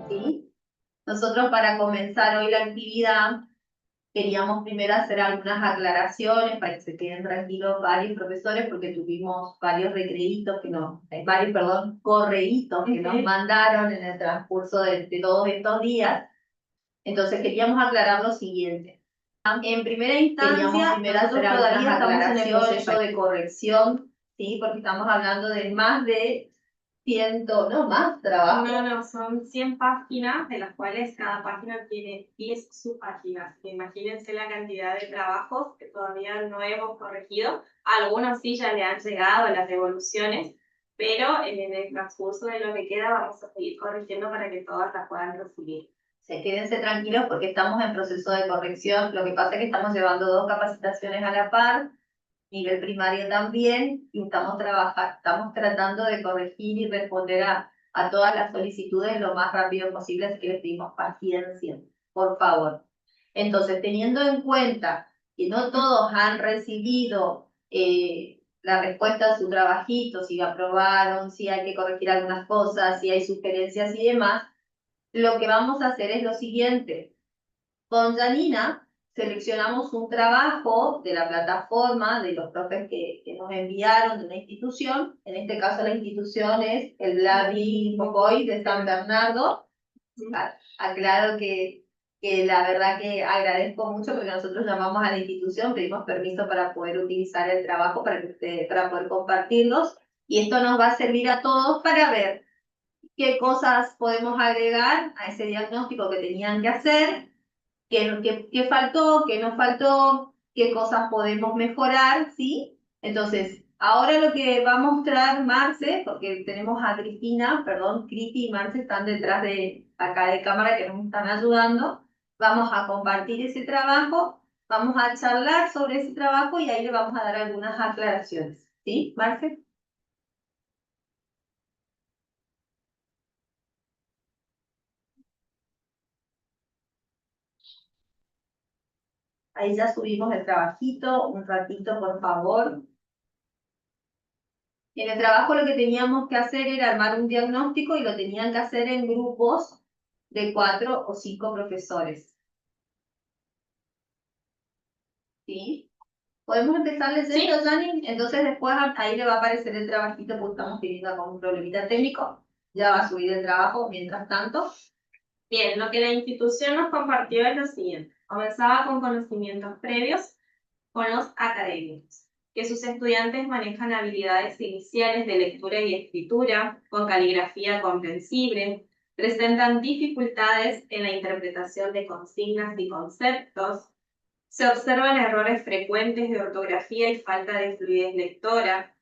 ¿sí? Nosotros para comenzar hoy la actividad queríamos primero hacer algunas aclaraciones para que se queden tranquilos varios profesores porque tuvimos varios recreitos correitos que nos mandaron en el transcurso de todos estos días. Entonces queríamos aclarar lo siguiente. En primera instancia, nosotros todavía estamos en el proceso de corrección, ¿sí? Porque estamos hablando de más de 100, no más trabajo. No, son 100 páginas, de las cuales cada página tiene 10 subpáginas. Imagínense la cantidad de trabajos que todavía no hemos corregido. Algunos sí ya le han llegado las devoluciones, pero en el transcurso de lo que queda vamos a seguir corrigiendo para que todas las puedan recibir. Quédense tranquilos porque estamos en proceso de corrección. Lo que pasa es que estamos llevando 2 capacitaciones a la par, nivel primario también, y estamos tratando de corregir y responder a todas las solicitudes lo más rápido posible, así que les pedimos paciencia, por favor. Entonces, teniendo en cuenta que no todos han recibido la respuesta a su trabajito, si aprobaron, si hay que corregir algunas cosas, si hay sugerencias y demás, lo que vamos a hacer es lo siguiente. Con Janina seleccionamos un trabajo de la plataforma de los profes que nos enviaron de una institución. En este caso la institución es el Blavi Mocoy de San Bernardo. Aclaro que la verdad que agradezco mucho porque nosotros llamamos a la institución, pedimos permiso para poder utilizar el trabajo, para poder compartirlos. Y esto nos va a servir a todos para ver qué cosas podemos agregar a ese diagnóstico que tenían que hacer, qué faltó, qué no faltó, qué cosas podemos mejorar, ¿sí? Entonces, ahora lo que va a mostrar Marce, porque tenemos a Cristina, perdón, Cristi y Marce están detrás de acá de cámara que nos están ayudando. Vamos a compartir ese trabajo, vamos a charlar sobre ese trabajo y ahí le vamos a dar algunas aclaraciones, ¿sí, Marce? Ahí ya subimos el trabajito, un ratito, por favor. En el trabajo lo que teníamos que hacer era armar un diagnóstico y lo tenían que hacer en grupos de 4 o 5 profesores. ¿Sí? ¿Podemos empezar leyendo, sí, Jani? Entonces después ahí le va a aparecer el trabajito porque estamos teniendo como un problemita técnico. Ya va a subir el trabajo mientras tanto. Bien, lo que la institución nos compartió es lo siguiente. Comenzaba con conocimientos previos con los académicos, que sus estudiantes manejan habilidades iniciales de lectura y escritura, con caligrafía comprensible, presentan dificultades en la interpretación de consignas y conceptos, se observan errores frecuentes de ortografía y falta de fluidez lectora,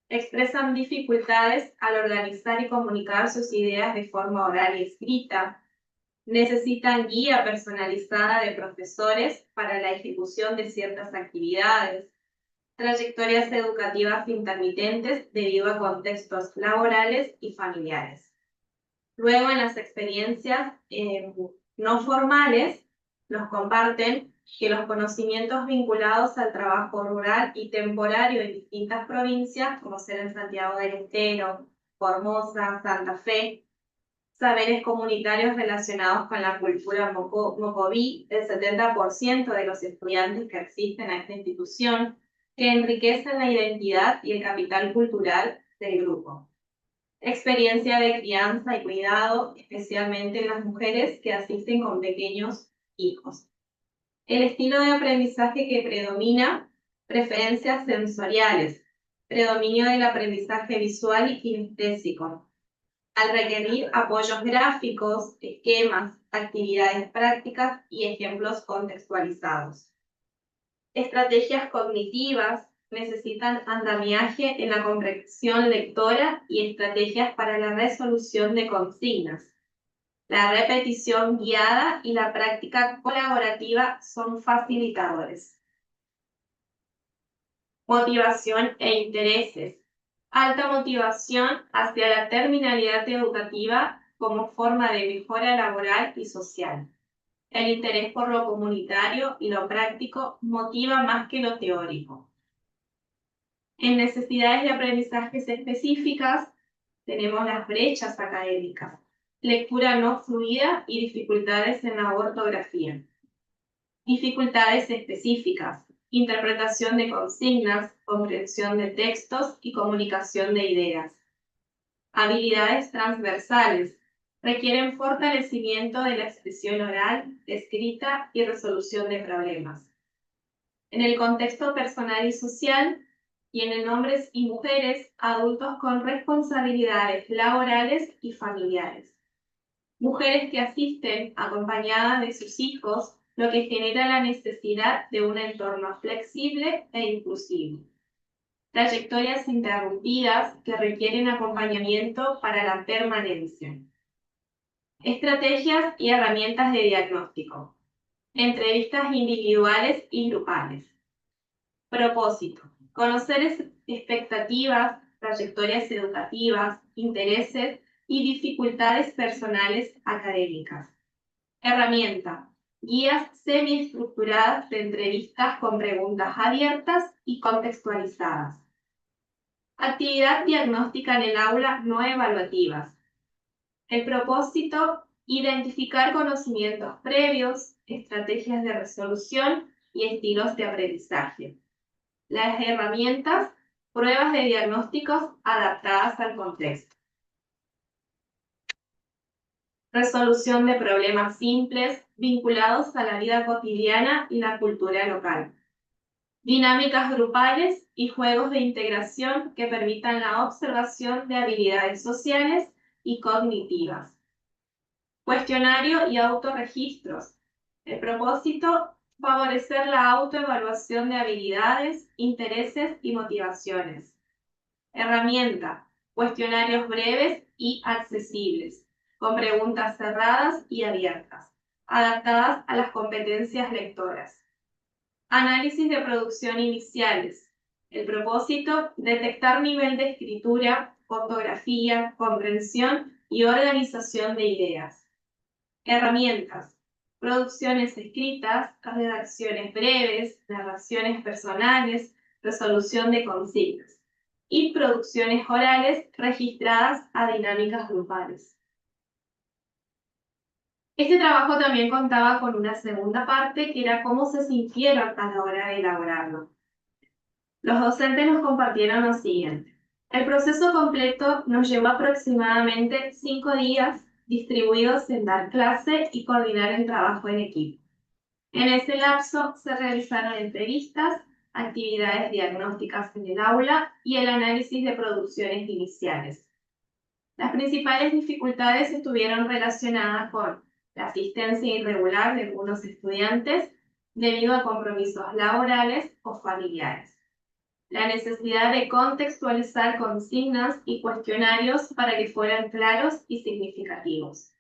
expresan dificultades al organizar y comunicar sus ideas de forma oral y escrita, necesitan guía personalizada de profesores para la ejecución de ciertas actividades, trayectorias educativas intermitentes debido a contextos laborales y familiares. Luego, en las experiencias no formales, nos comparten que los conocimientos vinculados al trabajo rural y temporario en distintas provincias, como ser en Santiago del Estero, Formosa, Santa Fe, saberes comunitarios relacionados con la cultura mocoví, el 70% de los estudiantes que asisten a esta institución, que enriquecen la identidad y el capital cultural del grupo. Experiencia de crianza y cuidado, especialmente en las mujeres que asisten con pequeños hijos. El estilo de aprendizaje que predomina, preferencias sensoriales, predominio del aprendizaje visual y kinestésico. Al requerir apoyos gráficos, esquemas, actividades prácticas y ejemplos contextualizados. Estrategias cognitivas necesitan andamiaje en la comprensión lectora y estrategias para la resolución de consignas. La repetición guiada y la práctica colaborativa son facilitadores. Motivación e intereses. Alta motivación hacia la terminalidad educativa como forma de mejora laboral y social. El interés por lo comunitario y lo práctico motiva más que lo teórico. En necesidades de aprendizajes específicas tenemos las brechas académicas. lectura no fluida y dificultades en la ortografía. Dificultades específicas, interpretación de consignas, comprensión de textos y comunicación de ideas. Habilidades transversales, requieren fortalecimiento de la expresión oral, escrita y resolución de problemas. En el contexto personal y social, tienen hombres y mujeres adultos con responsabilidades laborales y familiares. Mujeres que asisten acompañadas de sus hijos, lo que genera la necesidad de un entorno flexible e inclusivo. Trayectorias interrumpidas que requieren acompañamiento para la permanencia. Estrategias y herramientas de diagnóstico. Entrevistas individuales y grupales. Propósito. Conocer expectativas, trayectorias educativas, intereses y dificultades personales académicas. Herramienta. Guías semiestructuradas de entrevistas con preguntas abiertas y contextualizadas. Actividad diagnóstica en el aula no evaluativas. El propósito, identificar conocimientos previos, estrategias de resolución y estilos de aprendizaje. Las herramientas, pruebas de diagnósticos adaptadas al contexto. Resolución de problemas simples vinculados a la vida cotidiana y la cultura local. Dinámicas grupales y juegos de integración que permitan la observación de habilidades sociales y cognitivas. Cuestionario y autorregistros. El propósito, favorecer la autoevaluación de habilidades, intereses y motivaciones. Herramienta, cuestionarios breves y accesibles, con preguntas cerradas y abiertas, adaptadas a las competencias lectoras. Análisis de producción iniciales. El propósito, detectar nivel de escritura, ortografía, comprensión y organización de ideas. Herramientas. Producciones escritas, redacciones breves, narraciones personales, resolución de consignas. Y producciones orales registradas a dinámicas grupales. Este trabajo también contaba con una segunda parte que era cómo se sintieron a la hora de elaborarlo. Los docentes nos compartieron lo siguiente. El proceso completo nos llevó aproximadamente 5 días distribuidos en dar clase y coordinar el trabajo en equipo. En ese lapso se realizaron entrevistas, actividades diagnósticas en el aula y el análisis de producciones iniciales. Las principales dificultades estuvieron relacionadas con la asistencia irregular de algunos estudiantes debido a compromisos laborales o familiares. La necesidad de contextualizar consignas y cuestionarios para que fueran claros y significativos.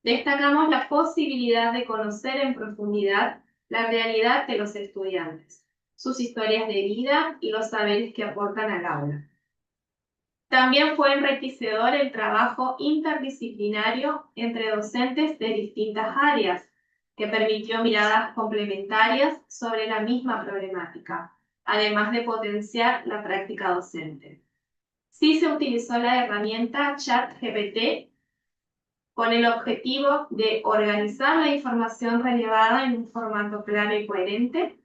Destacamos la posibilidad de conocer en profundidad la realidad de los estudiantes, sus historias de vida y los saberes que aportan al aula. También fue enriquecedor el trabajo interdisciplinario entre docentes de distintas áreas, que permitió miradas complementarias sobre la misma problemática, además de potenciar la práctica docente. Sí se utilizó la herramienta ChatGPT con el objetivo de organizar la información relevada en un formato claro y coherente,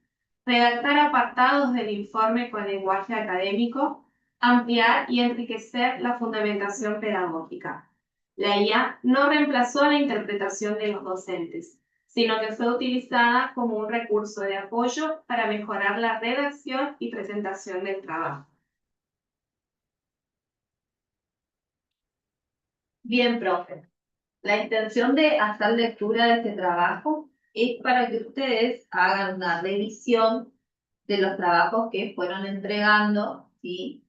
redactar apartados del informe con lenguaje académico, ampliar y enriquecer la fundamentación pedagógica. La IA no reemplazó la interpretación de los docentes, sino que fue utilizada como un recurso de apoyo para mejorar la redacción y presentación del trabajo. Bien, profe. La intención de hacer lectura de este trabajo es para que ustedes hagan una revisión de los trabajos que fueron entregando, ¿sí?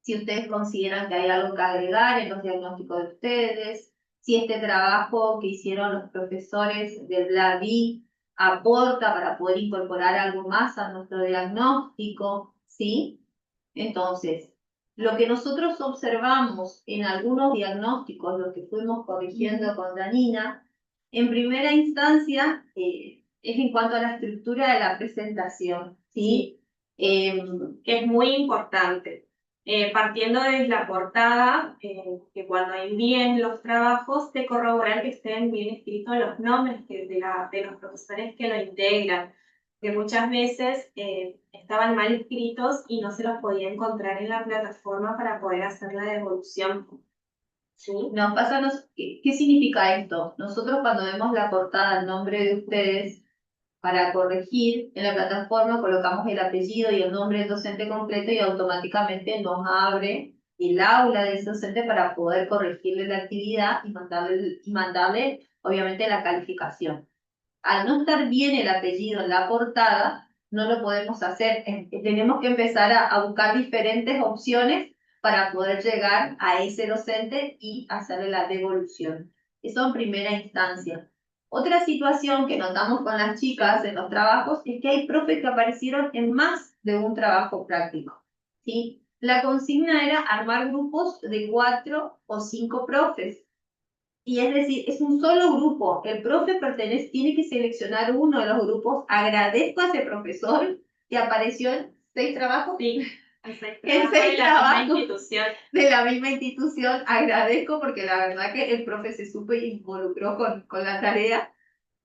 Si ustedes consideran que hay algo que agregar en los diagnósticos de ustedes, si este trabajo que hicieron los profesores del BLADI aporta para poder incorporar algo más a nuestro diagnóstico, ¿sí? Entonces, lo que nosotros observamos en algunos diagnósticos, lo que fuimos corrigiendo con Danina, en primera instancia es en cuanto a la estructura de la presentación, ¿sí? Que es muy importante. partiendo desde la portada, que cuando envíen los trabajos, de corroborar que estén bien escritos los nombres de los profesores que lo integran, que muchas veces estaban mal escritos y no se los podía encontrar en la plataforma para poder hacer la devolución. ¿Sí? Nos pasa, ¿qué significa esto? Nosotros cuando vemos la portada, el nombre de ustedes, para corregir en la plataforma colocamos el apellido y el nombre del docente completo y automáticamente nos abre el aula de ese docente para poder corregirle la actividad y mandarle obviamente la calificación. Al no estar bien el apellido en la portada, no lo podemos hacer. Tenemos que empezar a buscar diferentes opciones para poder llegar a ese docente y hacerle la devolución. Eso en primera instancia. Otra situación que notamos con las chicas en los trabajos es que hay profes que aparecieron en más de un trabajo práctico, ¿sí? La consigna era armar grupos de 4 o 5 profes. Y es decir, es un solo grupo. El profe tiene que seleccionar uno de los grupos. Agradezco a ese profesor que apareció en 6 trabajos. Sí, en 6 trabajos de la misma institución. Agradezco porque la verdad que el profe se súper involucró con la tarea.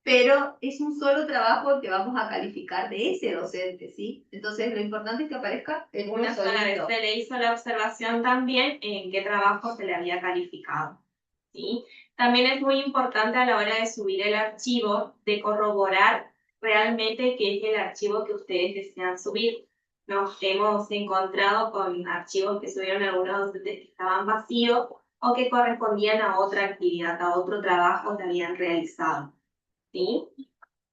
Pero es un solo trabajo que vamos a calificar de ese docente, ¿sí? Entonces, lo importante es que aparezca en una sola vez. Se le hizo la observación también en qué trabajo se le había calificado, ¿sí? También es muy importante a la hora de subir el archivo, de corroborar realmente qué es el archivo que ustedes desean subir. Nos hemos encontrado con archivos que subieron algunos docentes que estaban vacíos o que correspondían a otra actividad, a otro trabajo que habían realizado, ¿sí?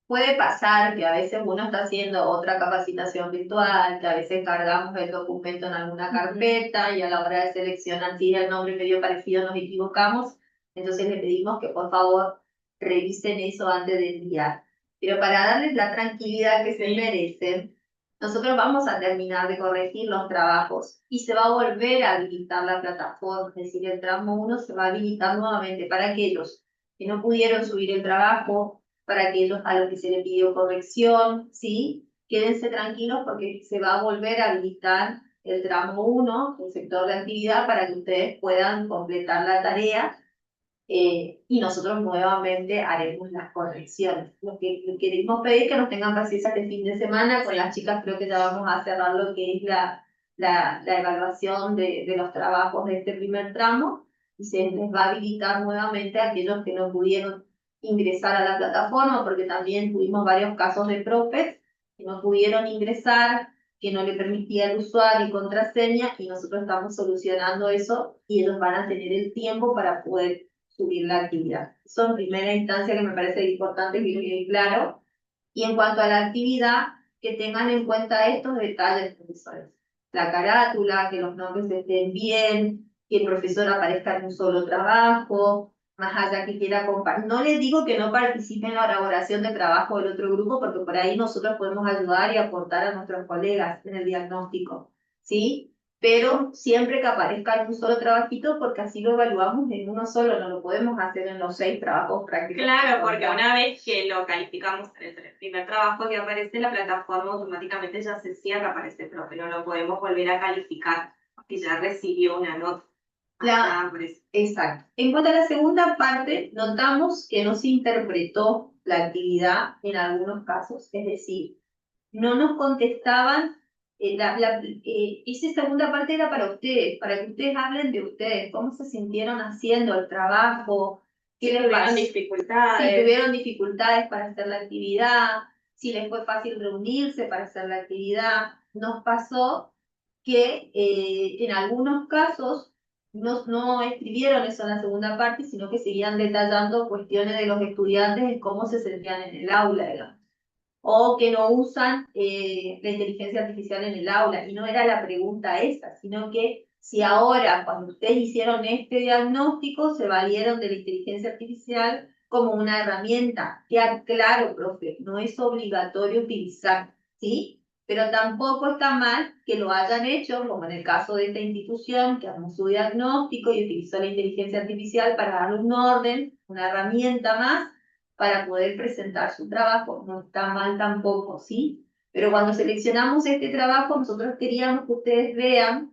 Puede pasar que a veces uno está haciendo otra capacitación virtual, que a veces cargamos el documento en alguna carpeta y a la hora de seleccionar si el nombre medio parecido nos equivocamos. Entonces le pedimos que por favor revisen eso antes de enviar. Pero para darles la tranquilidad que se merecen, nosotros vamos a terminar de corregir los trabajos y se va a volver a habilitar la plataforma. Es decir, el tramo 1 se va a habilitar nuevamente para aquellos que no pudieron subir el trabajo, para aquellos a los que se les pidió corrección, ¿sí? Quédense tranquilos porque se va a volver a habilitar el tramo 1, el sector de actividad, para que ustedes puedan completar la tarea y nosotros nuevamente haremos las correcciones. Lo que queremos pedir es que nos tengan paciencia este fin de semana. Con las chicas creo que ya vamos a cerrar lo que es la evaluación de los trabajos de este primer tramo y se les va a habilitar nuevamente a aquellos que no pudieron ingresar a la plataforma, porque también tuvimos varios casos de profes que no pudieron ingresar, que no le permitía el usuario y contraseña, y nosotros estamos solucionando eso y ellos van a tener el tiempo para poder subir la actividad. Eso en primera instancia que me parece importante que quede claro. Y en cuanto a la actividad, que tengan en cuenta estos detalles, profesores. La carátula, que los nombres estén bien, que el profesor aparezca en un solo trabajo, más allá que quiera compartir. No les digo que no participen en la elaboración de trabajo del otro grupo, porque por ahí nosotros podemos ayudar y aportar a nuestros colegas en el diagnóstico, ¿sí? Pero siempre que aparezca en un solo trabajito, porque así lo evaluamos en uno solo, no lo podemos hacer en los 6 trabajos prácticos. Claro, porque una vez que lo calificamos en el primer trabajo que aparece, la plataforma automáticamente ya se cierra para ese profe, no lo podemos volver a calificar, porque ya recibió una nota. Exacto. En cuanto a la segunda parte, notamos que no se interpretó la actividad en algunos casos, es decir, no nos contestaban. Esa segunda parte era para ustedes, para que ustedes hablen de ustedes, cómo se sintieron haciendo el trabajo, qué les pasó, si tuvieron dificultades para hacer la actividad, si les fue fácil reunirse para hacer la actividad. Nos pasó que en algunos casos no escribieron eso en la segunda parte, sino que seguían detallando cuestiones de los estudiantes en cómo se sentían en el aula, digamos, o que no usan la inteligencia artificial en el aula. Y no era la pregunta esa, sino que si ahora, cuando ustedes hicieron este diagnóstico, se valieron de la inteligencia artificial como una herramienta. Queda claro, profe, no es obligatorio utilizar, ¿sí? Pero tampoco está mal que lo hayan hecho, como en el caso de esta institución, que armó su diagnóstico y utilizó la inteligencia artificial para darle un orden, una herramienta más, para poder presentar su trabajo. No está mal tampoco, ¿sí? Pero cuando seleccionamos este trabajo, nosotros queríamos que ustedes vean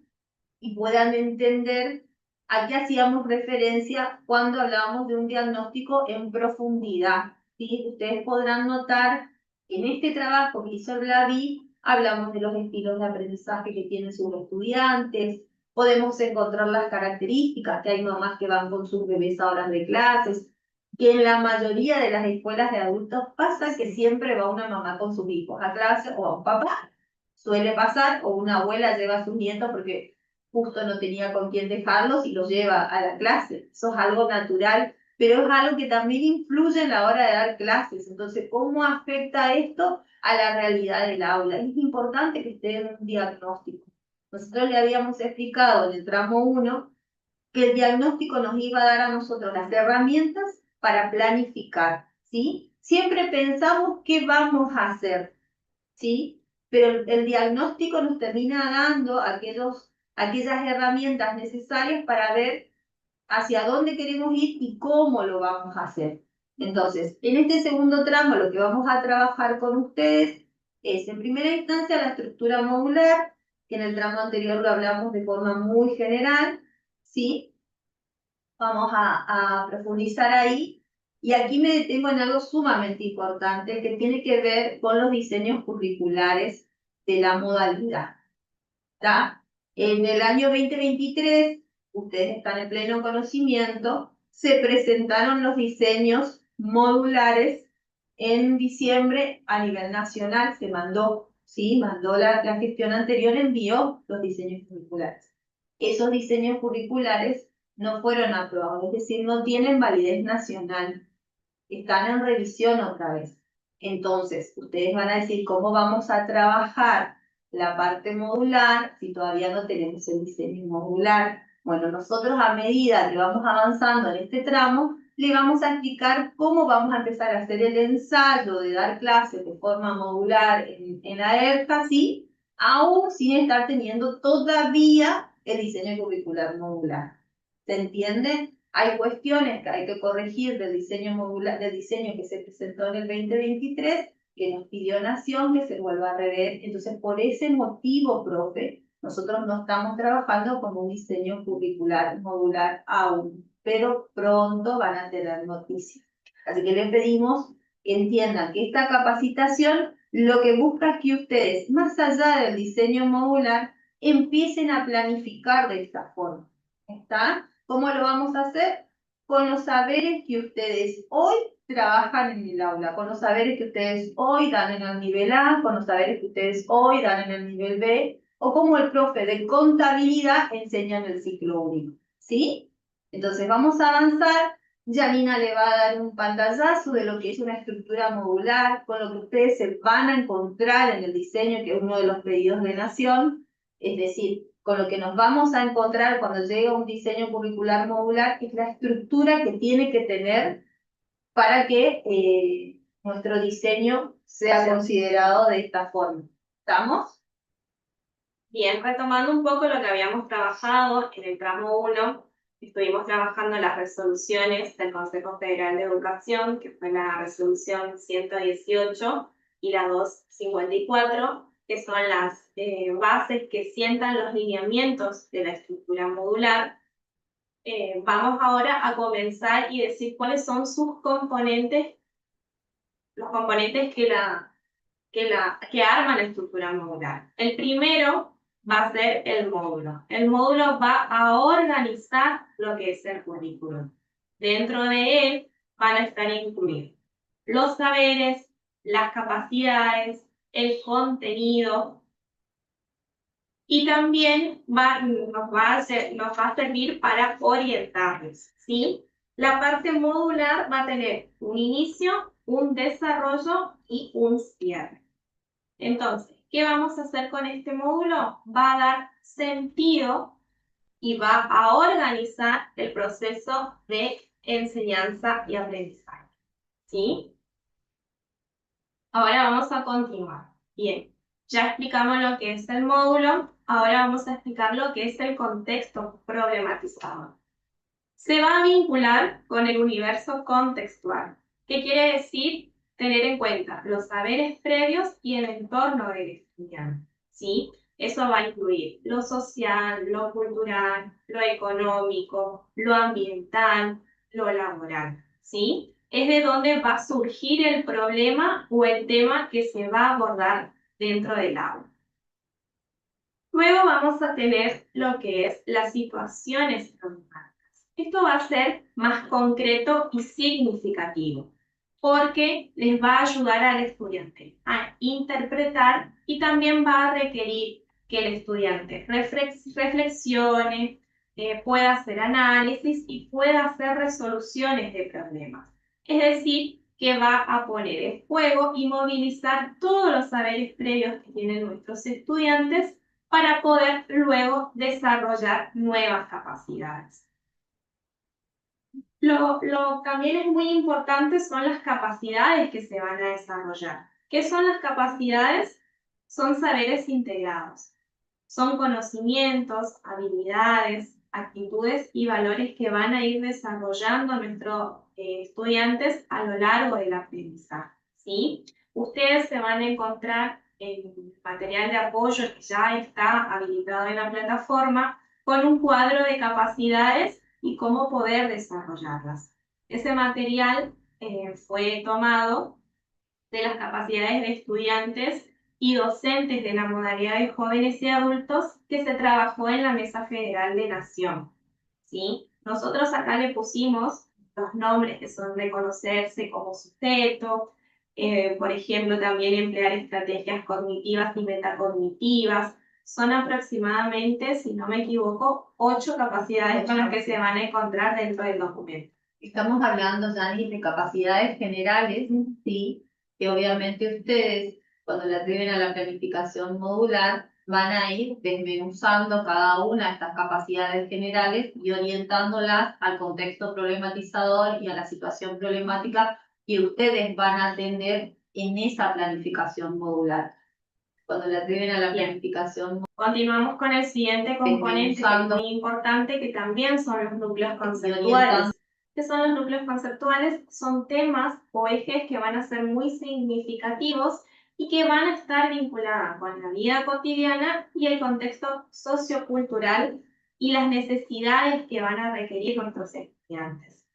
y puedan entender a qué hacíamos referencia cuando hablábamos de un diagnóstico en profundidad. ¿Sí? Ustedes podrán notar que en este trabajo que hizo el Blavi, hablamos de los estilos de aprendizaje que tienen sus estudiantes, podemos encontrar las características, que hay mamás que van con sus bebés a horas de clases, que en la mayoría de las escuelas de adultos pasa que siempre va una mamá con sus hijos a clase o a un papá. Suele pasar, o una abuela lleva a sus nietos porque justo no tenía con quién dejarlos y los lleva a la clase. Eso es algo natural, pero es algo que también influye en la hora de dar clases. Entonces, ¿cómo afecta esto a la realidad del aula? Es importante que esté en un diagnóstico. Nosotros le habíamos explicado en el tramo 1 que el diagnóstico nos iba a dar a nosotros las herramientas para planificar, ¿sí? Siempre pensamos qué vamos a hacer, ¿sí? Pero el diagnóstico nos termina dando aquellas herramientas necesarias para ver hacia dónde queremos ir y cómo lo vamos a hacer. Entonces, en este segundo tramo lo que vamos a trabajar con ustedes es, en primera instancia, la estructura modular, que en el tramo anterior lo hablamos de forma muy general, ¿sí? Vamos a profundizar ahí. Y aquí me detengo en algo sumamente importante que tiene que ver con los diseños curriculares de la modalidad. ¿Está? En el año 2023, ustedes están en pleno conocimiento, se presentaron los diseños modulares en diciembre a nivel nacional, se mandó, ¿sí? Mandó la gestión anterior, envió los diseños curriculares. Esos diseños curriculares no fueron aprobados, es decir, no tienen validez nacional, están en revisión otra vez. Entonces, ustedes van a decir cómo vamos a trabajar la parte modular si todavía no tenemos el diseño modular. Bueno, nosotros a medida que vamos avanzando en este tramo, le vamos a explicar cómo vamos a empezar a hacer el ensayo de dar clases de forma modular en la ERCA, ¿sí? Aún sin estar teniendo todavía el diseño curricular modular. ¿Se entiende? Hay cuestiones que hay que corregir del diseño modular, del diseño que se presentó en el 2023, que nos pidió Nación que se vuelva a rever. Entonces, por ese motivo, profe, nosotros no estamos trabajando con un diseño curricular modular aún, pero pronto van a tener noticias. Así que les pedimos que entiendan que esta capacitación lo que busca es que ustedes, más allá del diseño modular, empiecen a planificar de esta forma. ¿Está? ¿Cómo lo vamos a hacer? Con los saberes que ustedes hoy trabajan en el aula, con los saberes que ustedes hoy dan en el nivel A, con los saberes que ustedes hoy dan en el nivel B, o como el profe de contabilidad enseña en el ciclo único, ¿sí? Entonces vamos a avanzar. Janina le va a dar un pantallazo de lo que es una estructura modular, con lo que ustedes se van a encontrar en el diseño, que es uno de los pedidos de Nación, es decir, con lo que nos vamos a encontrar cuando llegue un diseño curricular modular es la estructura que tiene que tener para que nuestro diseño sea considerado de esta forma. ¿Estamos? Bien, retomando un poco lo que habíamos trabajado en el tramo 1, estuvimos trabajando las resoluciones del Consejo Federal de Educación, que fue la resolución 118 y la 254, que son las bases que sientan los lineamientos de la estructura modular. Vamos ahora a comenzar y decir cuáles son sus componentes, los componentes que arman la estructura modular. El primero va a ser el módulo. El módulo va a organizar lo que es el currículum. Dentro de él van a estar incluidos los saberes, las capacidades, el contenido, y también nos va a servir para orientarles, ¿sí? La parte modular va a tener un inicio, un desarrollo y un cierre. Entonces, ¿qué vamos a hacer con este módulo? Va a dar sentido y va a organizar el proceso de enseñanza y aprendizaje, ¿sí? Ahora vamos a continuar. Bien, ya explicamos lo que es el módulo, ahora vamos a explicar lo que es el contexto problematizado. Se va a vincular con el universo contextual. ¿Qué quiere decir? Tener en cuenta los saberes previos y el entorno del estudiante, ¿sí? Eso va a incluir lo social, lo cultural, lo económico, lo ambiental, lo laboral, ¿sí? Es de donde va a surgir el problema o el tema que se va a abordar dentro del aula. Luego vamos a tener lo que es las situaciones problemáticas. Esto va a ser más concreto y significativo, porque les va a ayudar al estudiante a interpretar y también va a requerir que el estudiante reflexione, pueda hacer análisis y pueda hacer resoluciones de problemas. Es decir, que va a poner en juego y movilizar todos los saberes previos que tienen nuestros estudiantes para poder luego desarrollar nuevas capacidades. Lo también es muy importante son las capacidades que se van a desarrollar. ¿Qué son las capacidades? Son saberes integrados. Son conocimientos, habilidades, actitudes y valores que van a ir desarrollando nuestros estudiantes a lo largo del aprendizaje, ¿sí? Ustedes se van a encontrar en material de apoyo que ya está habilitado en la plataforma con un cuadro de capacidades y cómo poder desarrollarlas. Ese material fue tomado de las capacidades de estudiantes y docentes de la modalidad de jóvenes y adultos que se trabajó en la Mesa Federal de Nación, ¿sí? Nosotros acá le pusimos los nombres que son reconocerse como sujeto, por ejemplo, también emplear estrategias cognitivas y metacognitivas. Son aproximadamente, si no me equivoco, 8 capacidades con las que se van a encontrar dentro del documento. Estamos hablando, Jani, de capacidades generales, sí, que obviamente ustedes, cuando le atribuyen a la planificación modular, van a ir desmenuzando cada una de estas capacidades generales y orientándolas al contexto problematizador y a la situación problemática que ustedes van a atender en esa planificación modular. Cuando le atribuyen a la planificación modular, continuamos con el siguiente componente que es muy importante, que también son los núcleos conceptuales. ¿Qué son los núcleos conceptuales? Son temas o ejes que van a ser muy significativos y que van a estar vinculados con la vida cotidiana y el contexto sociocultural y las necesidades que van a requerir nuestros estudiantes.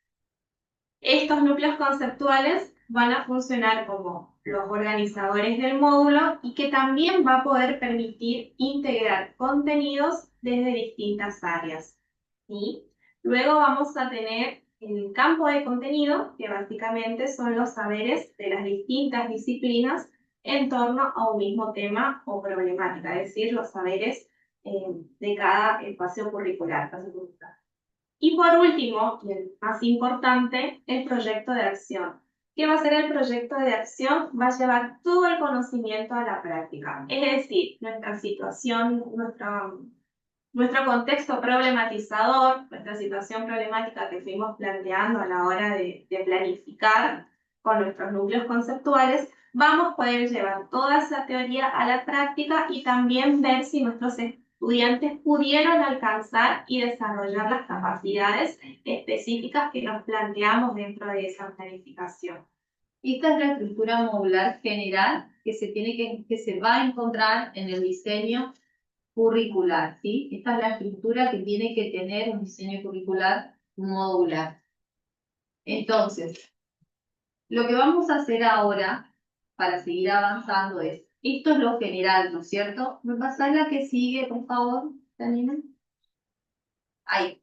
Estos núcleos conceptuales van a funcionar como los organizadores del módulo y que también va a poder permitir integrar contenidos desde distintas áreas, ¿sí? Luego vamos a tener el campo de contenido, que básicamente son los saberes de las distintas disciplinas en torno a un mismo tema o problemática, es decir, los saberes de cada espacio curricular. Y por último, y el más importante, el proyecto de acción. ¿Qué va a ser el proyecto de acción? Va a llevar todo el conocimiento a la práctica. Es decir, nuestra situación, nuestro contexto problematizador, nuestra situación problemática que fuimos planteando a la hora de planificar con nuestros núcleos conceptuales, vamos a poder llevar toda esa teoría a la práctica y también ver si nuestros estudiantes pudieron alcanzar y desarrollar las capacidades específicas que nos planteamos dentro de esa planificación. Esta es la estructura modular general que se va a encontrar en el diseño curricular, ¿sí? Esta es la estructura que tiene que tener un diseño curricular modular. Entonces, lo que vamos a hacer ahora, para seguir avanzando, es, esto es lo general, ¿no es cierto? ¿Me pasás la que sigue, por favor, Janina? Ahí.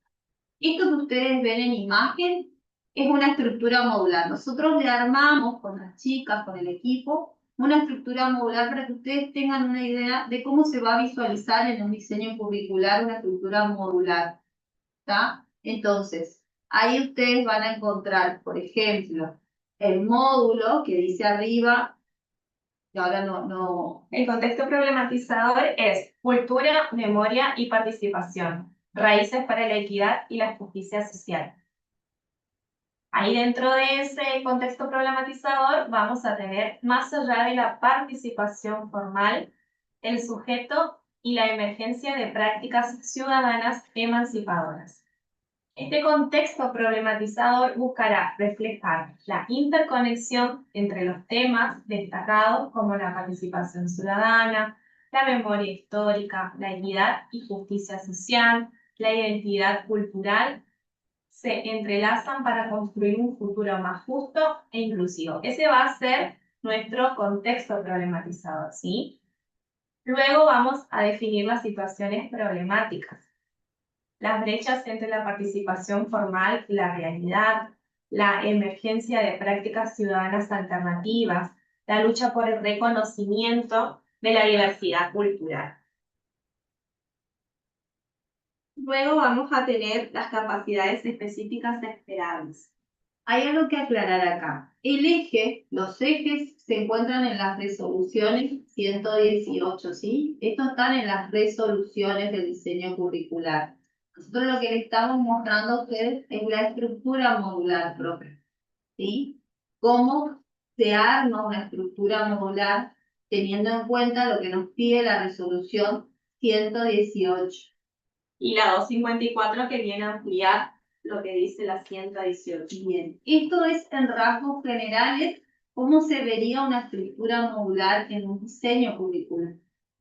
Esto que ustedes ven en imagen es una estructura modular. Nosotros le armamos con las chicas, con el equipo, una estructura modular para que ustedes tengan una idea de cómo se va a visualizar en un diseño curricular una estructura modular. ¿Está? Entonces, ahí ustedes van a encontrar, por ejemplo, el módulo que dice arriba, que ahora no. El contexto problematizador es cultura, memoria y participación, raíces para la equidad y la justicia social. Ahí dentro de ese contexto problematizador vamos a tener, más allá de la participación formal, el sujeto y la emergencia de prácticas ciudadanas emancipadoras. Este contexto problematizador buscará reflejar la interconexión entre los temas destacados como la participación ciudadana, la memoria histórica, la equidad y justicia social, la identidad cultural, se entrelazan para construir un futuro más justo e inclusivo. Ese va a ser nuestro contexto problematizado, ¿sí? Luego vamos a definir las situaciones problemáticas, las brechas entre la participación formal y la realidad, la emergencia de prácticas ciudadanas alternativas, la lucha por el reconocimiento de la diversidad cultural. Luego vamos a tener las capacidades específicas esperables. Hay algo que aclarar acá. Los ejes se encuentran en las resoluciones 118, ¿sí? Estos están en las resoluciones del diseño curricular. Nosotros lo que le estamos mostrando a ustedes es la estructura modular propia, ¿sí? Cómo se arma una estructura modular teniendo en cuenta lo que nos pide la resolución 118. Y la 254 que viene a ampliar lo que dice la 118. Bien, esto es en rasgos generales cómo se vería una estructura modular en un diseño curricular.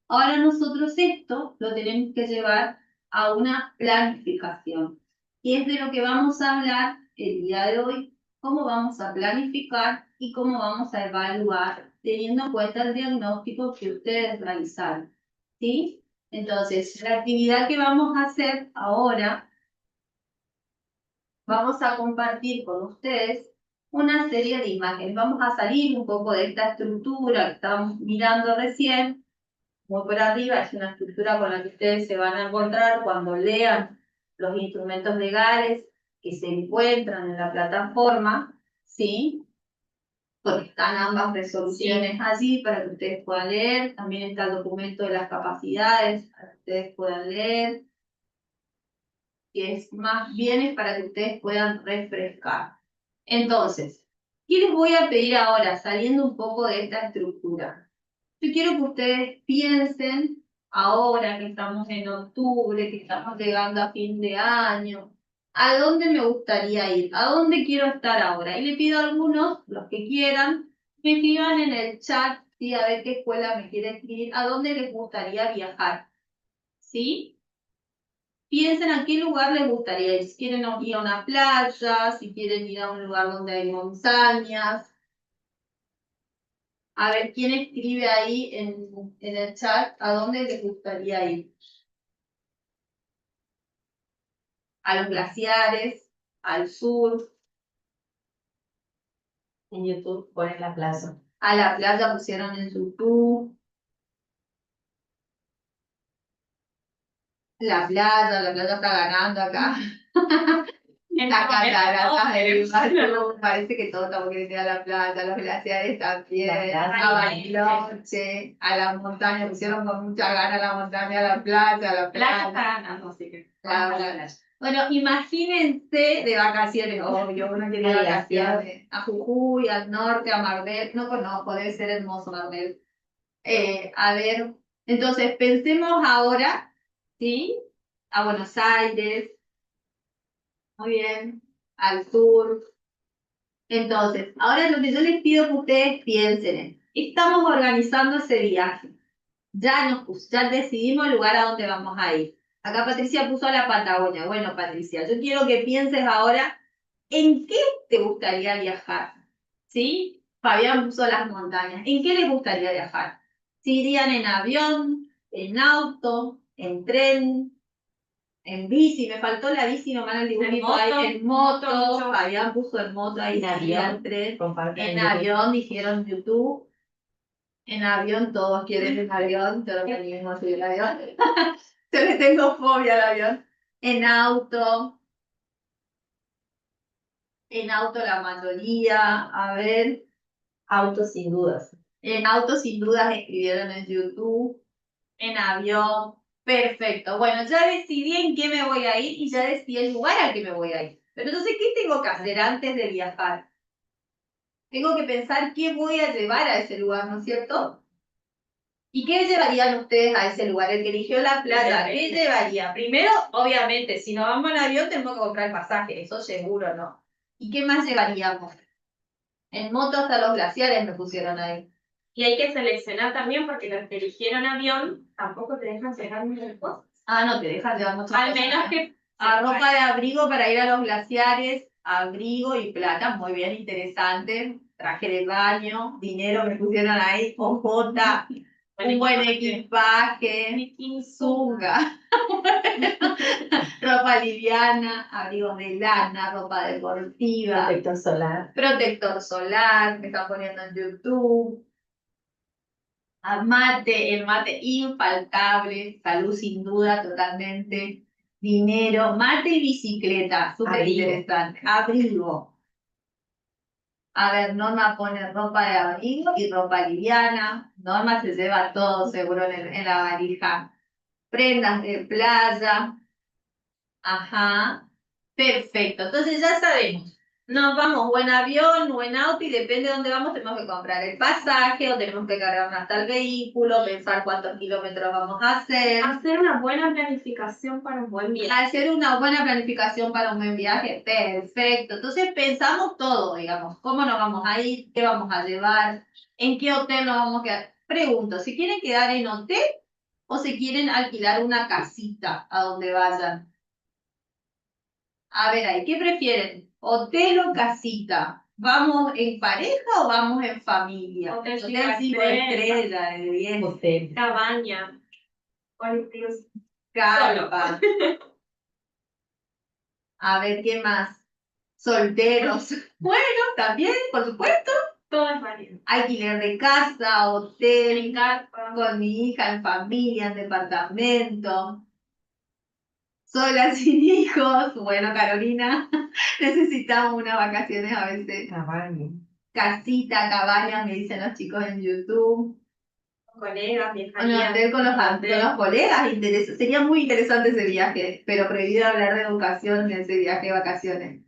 Ahora nosotros esto lo tenemos que llevar a una planificación. Y es de lo que vamos a hablar el día de hoy, cómo vamos a planificar y cómo vamos a evaluar teniendo en cuenta el diagnóstico que ustedes realizaron. ¿Sí? Entonces, la actividad que vamos a hacer ahora, vamos a compartir con ustedes una serie de imágenes. Vamos a salir un poco de esta estructura que estábamos mirando recién. Muy por arriba es una estructura con la que ustedes se van a encontrar cuando lean los instrumentos legales que se encuentran en la plataforma, ¿sí? Porque están ambas resoluciones allí para que ustedes puedan leer. También está el documento de las capacidades para que ustedes puedan leer, que es más bien es para que ustedes puedan refrescar. Entonces, ¿qué les voy a pedir ahora, saliendo un poco de esta estructura? Yo quiero que ustedes piensen, ahora que estamos en octubre, que estamos llegando a fin de año, ¿a dónde me gustaría ir? ¿A dónde quiero estar ahora? Y le pido a algunos, los que quieran, me escriban en el chat, ¿sí? A ver qué escuela me quiere escribir, a dónde les gustaría viajar, ¿sí? Piensen a qué lugar les gustaría ir. Si quieren ir a una playa, si quieren ir a un lugar donde hay montañas. A ver, ¿quién escribe ahí en el chat a dónde les gustaría ir? A los glaciares, al sur. En YouTube ponen la plaza. A la playa pusieron en YouTube. La playa está ganando acá. Las cataratas del Iguazú, parece que todos estamos queriendo ir a la playa, los glaciares también, a Bariloche, a la montaña, pusieron con mucha gana a la montaña, a la playa, a la Playa está playa. ganando, así que. Bueno, imagínense de vacaciones, obvio, uno quiere ir de vacaciones, a Jujuy, al norte, a Marbella, no conozco, debe ser hermoso Marbella. A ver, entonces pensemos ahora, ¿sí? A Buenos Aires, muy bien, al sur. Entonces, ahora lo que yo les pido que ustedes piensen es, estamos organizando ese viaje. Ya decidimos el lugar a donde vamos a ir. Acá Patricia puso a la Patagonia. Bueno, Patricia, yo quiero que pienses ahora en qué te gustaría viajar. ¿Sí? Fabián puso las montañas. ¿En qué les gustaría viajar? Si irían en avión, en auto, en tren, en bici. Me faltó la bici nomás el dibujito ahí. En moto. Fabián puso en moto ahí. En avión, en tren. comparten En en YouTube. avión, dijeron YouTube. En avión, todos quieren un avión, todos queremos subir al avión. Yo le tengo fobia al avión. En auto la mayoría, a ver. Auto sin dudas. En auto sin dudas escribieron en YouTube. En avión, perfecto. Bueno, ya decidí en qué me voy a ir y ya decidí el lugar al que me voy a ir. Pero entonces, ¿qué tengo que hacer antes de viajar? Tengo que pensar qué voy a llevar a ese lugar, ¿no es cierto? ¿Y qué llevarían ustedes a ese lugar? El que eligió la playa, ¿qué llevaría? Primero, obviamente, si no vamos en avión, tenemos que comprar el pasaje, eso seguro, ¿no? ¿Y qué más llevaríamos? En moto hasta los glaciares me pusieron ahí. Y hay que seleccionar también porque los que eligieron avión tampoco te dejan llevar muchas cosas. Ah, no, te dejas llevar muchas Al cosas. menos que Ropa de abrigo para ir a los glaciares, abrigo y plata, muy bien, interesante. Traje de baño, dinero me pusieron ahí, ojota, un buen equipaje, bikini, zunga, ropa liviana, abrigos de lana, ropa deportiva, protector solar, me están poniendo en YouTube. Mate, el mate infaltable, salud sin duda totalmente, dinero, mate y bicicleta, súper interesante, abrigo. A ver, Norma pone ropa de abrigo y ropa liviana, Norma se lleva todo seguro en la valija, prendas de playa, ajá, perfecto, entonces ya sabemos. Nos vamos o en avión o en auto y depende de dónde vamos tenemos que comprar el pasaje o tenemos que cargarnos hasta el vehículo, pensar cuántos kilómetros vamos a hacer. Hacer una buena planificación para un buen viaje. Hacer una buena planificación para un buen viaje, perfecto. Entonces pensamos todo, digamos, cómo nos vamos a ir, qué vamos a llevar, en qué hotel nos vamos a quedar. Pregunto, ¿se quieren quedar en hotel o se quieren alquilar una casita a donde vayan? A ver, ahí, ¿qué prefieren? ¿Hotel o casita? ¿Vamos en pareja o vamos en familia? Hotel 5 estrellas, de 10. Hotel. Cabaña. Carpa. A ver, ¿qué más? Solteros. Bueno, también, por supuesto. Todo es válido. Alquiler de casa, hotel, En carpa. con mi hija, en familia, en departamento. Sola, sin hijos. Bueno, Carolina, necesitamos unas vacaciones a veces. Cabaña. Casita, cabaña, me dicen los chicos en YouTube. Colegas, Un viajarían. hotel con los colegas, sería muy interesante ese viaje, pero prohibido hablar de educación en ese viaje de vacaciones.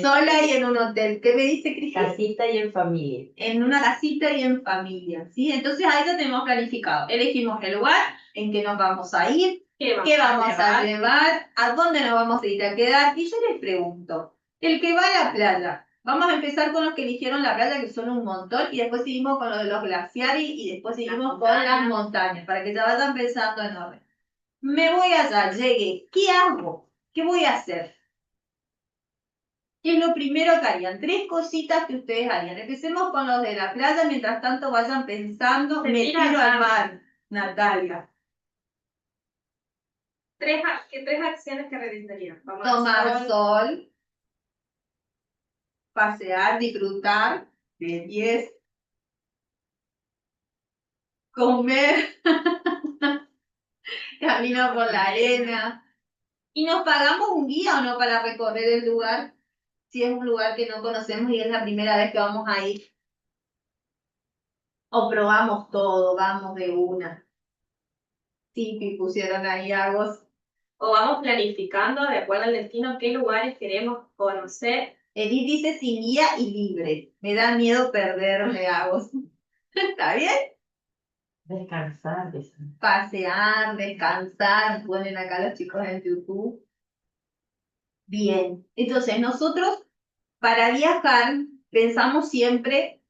Sola y en un hotel. ¿Qué me dice Cristina? Casita y en familia. En una casita y en familia, ¿sí? Entonces ahí ya tenemos planificado. Elegimos el lugar, en que nos vamos a ir, qué vamos a llevar, a dónde nos vamos a ir a quedar. Y yo les pregunto, el que va a la playa, vamos a empezar con los que eligieron la playa, que son un montón, y después seguimos con lo de los glaciares y después seguimos con las montañas, para que ya vayan pensando en orden. Me voy allá, llegué, ¿qué hago? ¿Qué voy a hacer? ¿Qué es lo primero que harían? 3 cositas que ustedes harían. Empecemos con los de la playa, mientras tanto vayan pensando. Me tiro al mar, Natalia. ¿Qué 3 acciones que realizarían? Tomar sol, pasear, disfrutar, de 10. Comer, camino por la arena. ¿Y nos pagamos un guía o no para recorrer el lugar? Si es un lugar que no conocemos y es la primera vez que vamos a ir. O probamos todo, vamos de una. Sí, que pusieron ahí agos. O vamos planificando de acuerdo al destino qué lugares queremos conocer. Edith dice sin guía y libre. Me da miedo perderme, Agos. ¿Está bien? Descansar. Pasear, descansar, ponen acá los chicos en YouTube. Bien, entonces nosotros para viajar pensamos siempre,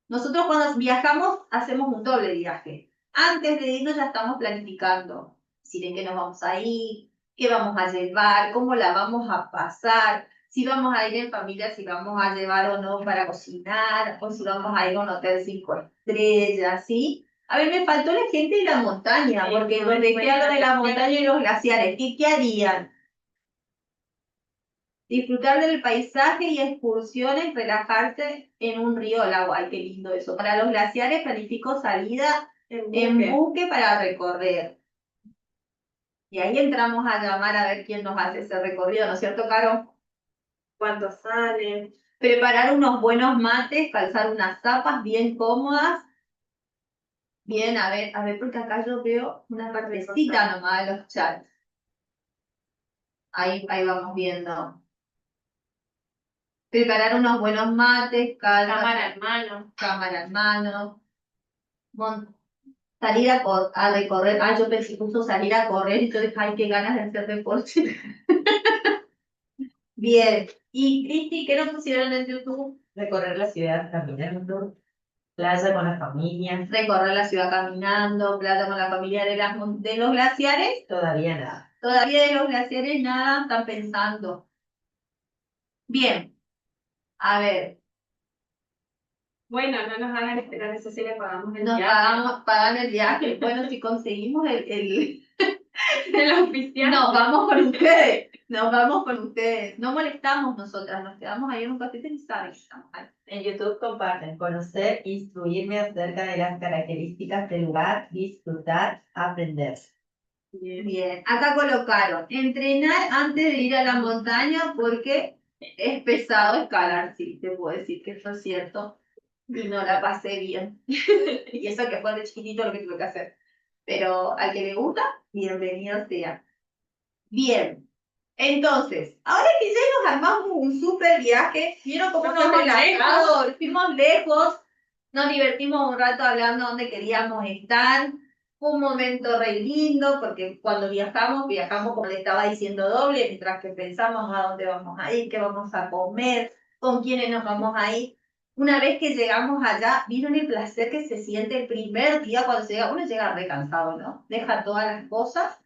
nosotros cuando viajamos hacemos un doble viaje. Antes de irnos ya estamos planificando, si de qué nos vamos a ir, qué vamos a llevar, cómo la vamos a pasar, si vamos a ir en familia, si vamos a llevar o no para cocinar, o si vamos a ir a un hotel 5 estrellas, ¿sí? A ver, me faltó la gente de la montaña, porque los dejé a lo de la montaña y los glaciares. ¿Qué harían? Disfrutar del paisaje y excursiones, relajarse en un río o lago. Ay, qué lindo eso. Para los glaciares planifico salida en buque para recorrer. Y ahí entramos a llamar a ver quién nos hace ese recorrido, ¿no es cierto, Caro? ¿Cuánto sale? Preparar unos buenos mates, calzar unas zapas bien cómodas. Bien, a ver, porque acá yo veo una partecita nomás de los chats. Ahí vamos viendo. Preparar unos buenos mates, Cámara en mano. Cámara en mano. Salir a recorrer. Ay, yo pensé justo salir a correr y yo dije, ay, qué ganas de hacer deporte. Bien. Y Cristi, ¿qué nos pusieron en YouTube? Recorrer la ciudad caminando. Playa con la familia. recorrer la ciudad caminando, playa con la familia de los glaciares. Todavía nada. Todavía de los glaciares nada están pensando. Bien, a ver, Bueno, no nos hagan esperar, eso sí le pagamos el nos viaje. pagan el viaje. Bueno, si conseguimos De la oficial. nos vamos con ustedes. Nos vamos con ustedes. No molestamos nosotras, nos quedamos ahí en un café y saben que estamos ahí. En YouTube comparten conocer, instruirme acerca de las características del lugar, disfrutar, aprender. Bien, acá colocaron entrenar antes de ir a la montaña porque es pesado escalar, sí, te puedo decir que eso es cierto. Y no la pasé bien. Y eso que fue de chiquitito lo que tuve que hacer. Pero al que le gusta, bienvenido sea. Bien, entonces, ahora que ya nos armamos un super viaje, vieron cómo Nos nos fuimos relajamos, fuimos lejos, nos divertimos un rato hablando dónde queríamos estar. Fue un momento re lindo, porque cuando viajamos como le estaba diciendo doble, mientras que pensamos a dónde vamos a ir, qué vamos a comer, con quiénes nos vamos a ir. Una vez que llegamos allá, vieron el placer que se siente el primer día cuando llega, uno llega re cansado, ¿no? Deja todas las cosas,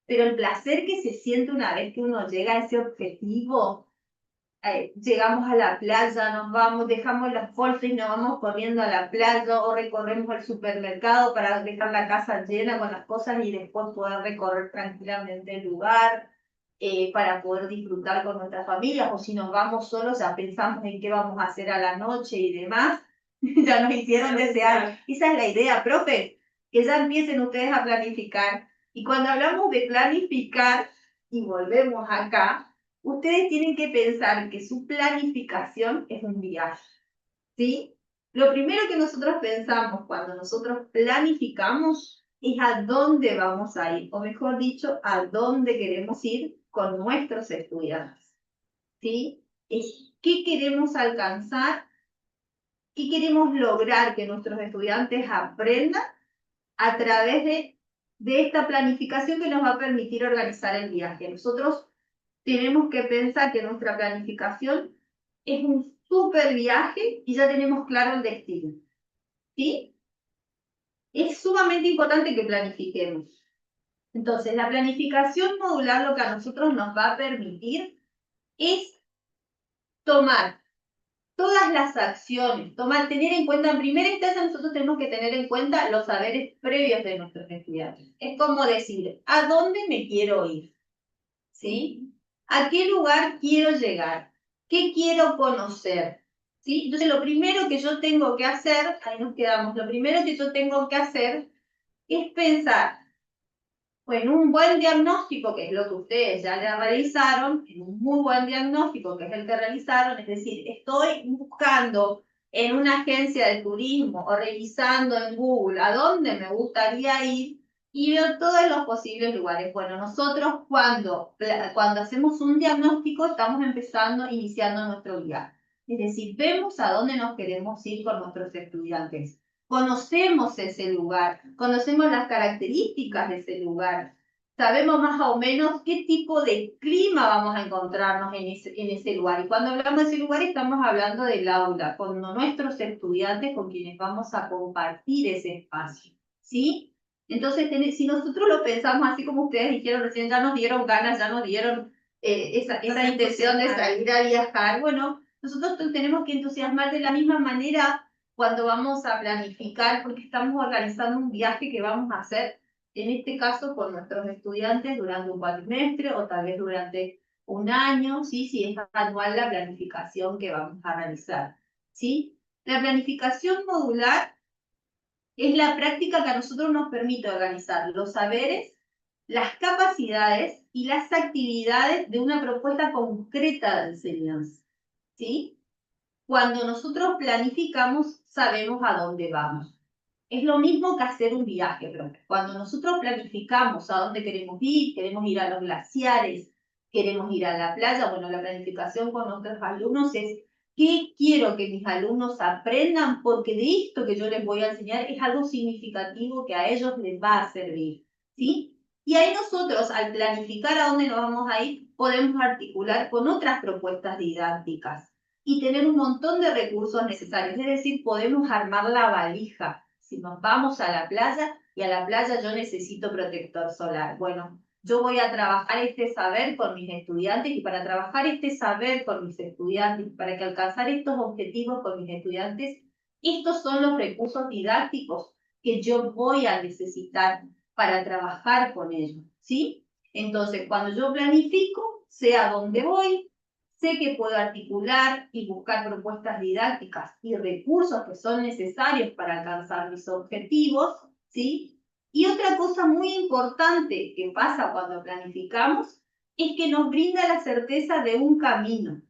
pero el placer que se siente una vez que uno llega a ese objetivo, llegamos a la playa, nos vamos, dejamos las bolsas y nos vamos corriendo a la playa o recorremos el supermercado para dejar la casa llena con las cosas y después poder recorrer tranquilamente el lugar para poder disfrutar con nuestras familias, o si nos vamos solos ya pensamos en qué vamos a hacer a la noche y demás. Ya nos hicieron desear. Esa es la idea, profe, que ya empiecen ustedes a planificar. Y cuando hablamos de planificar, y volvemos acá, ustedes tienen que pensar que su planificación es un viaje, ¿sí? Lo primero que nosotros pensamos cuando nosotros planificamos es a dónde vamos a ir, o mejor dicho, a dónde queremos ir con nuestros estudiantes, ¿sí? Es qué queremos alcanzar, qué queremos lograr que nuestros estudiantes aprendan a través de esta planificación que nos va a permitir organizar el viaje. Nosotros tenemos que pensar que nuestra planificación es un súper viaje y ya tenemos claro el destino, ¿sí? Es sumamente importante que planifiquemos. Entonces, la planificación modular lo que a nosotros nos va a permitir es tomar todas las acciones, tener en cuenta, en primera instancia nosotros tenemos que tener en cuenta los saberes previos de nuestros estudiantes. Es como decir, ¿a dónde me quiero ir? ¿Sí? ¿A qué lugar quiero llegar? ¿Qué quiero conocer? ¿Sí? Entonces, lo primero que yo tengo que hacer, ahí nos quedamos, lo primero que yo tengo que hacer es pensar en un buen diagnóstico, que es lo que ustedes ya le realizaron, en un muy buen diagnóstico, que es el que realizaron, es decir, estoy buscando en una agencia de turismo o revisando en Google a dónde me gustaría ir y veo todos los posibles lugares. Bueno, nosotros cuando hacemos un diagnóstico estamos iniciando nuestro viaje. Es decir, vemos a dónde nos queremos ir con nuestros estudiantes. Conocemos ese lugar, conocemos las características de ese lugar, sabemos más o menos qué tipo de clima vamos a encontrarnos en ese lugar. Y cuando hablamos de ese lugar estamos hablando del aula, con nuestros estudiantes con quienes vamos a compartir ese espacio, ¿sí? Entonces, si nosotros lo pensamos así como ustedes dijeron recién, ya nos dieron ganas, ya nos dieron esa intención de salir a viajar, bueno, nosotros tenemos que entusiasmar de la misma manera cuando vamos a planificar, porque estamos organizando un viaje que vamos a hacer, en este caso, con nuestros estudiantes durante un cuatrimestre o tal vez durante un año, ¿sí? Si es anual la planificación que vamos a realizar, ¿sí? La planificación modular es la práctica que a nosotros nos permite organizar los saberes, las capacidades y las actividades de una propuesta concreta de enseñanza, ¿sí? Cuando nosotros planificamos, sabemos a dónde vamos. Es lo mismo que hacer un viaje, profe. Cuando nosotros planificamos a dónde queremos ir a los glaciares, queremos ir a la playa, bueno, la planificación con nuestros alumnos es qué quiero que mis alumnos aprendan, porque de esto que yo les voy a enseñar es algo significativo que a ellos les va a servir, ¿sí? Y ahí nosotros, al planificar a dónde nos vamos a ir, podemos articular con otras propuestas didácticas. y tener un montón de recursos necesarios. Es decir, podemos armar la valija. Si nos vamos a la playa y a la playa yo necesito protector solar. Bueno, yo voy a trabajar este saber con mis estudiantes y para trabajar este saber con mis estudiantes, para que alcanzar estos objetivos con mis estudiantes, estos son los recursos didácticos que yo voy a necesitar para trabajar con ellos, ¿sí? Entonces, cuando yo planifico, sé a dónde voy, sé que puedo articular y buscar propuestas didácticas y recursos que son necesarios para alcanzar mis objetivos, ¿sí? Y otra cosa muy importante que pasa cuando planificamos es que nos brinda la certeza de un camino,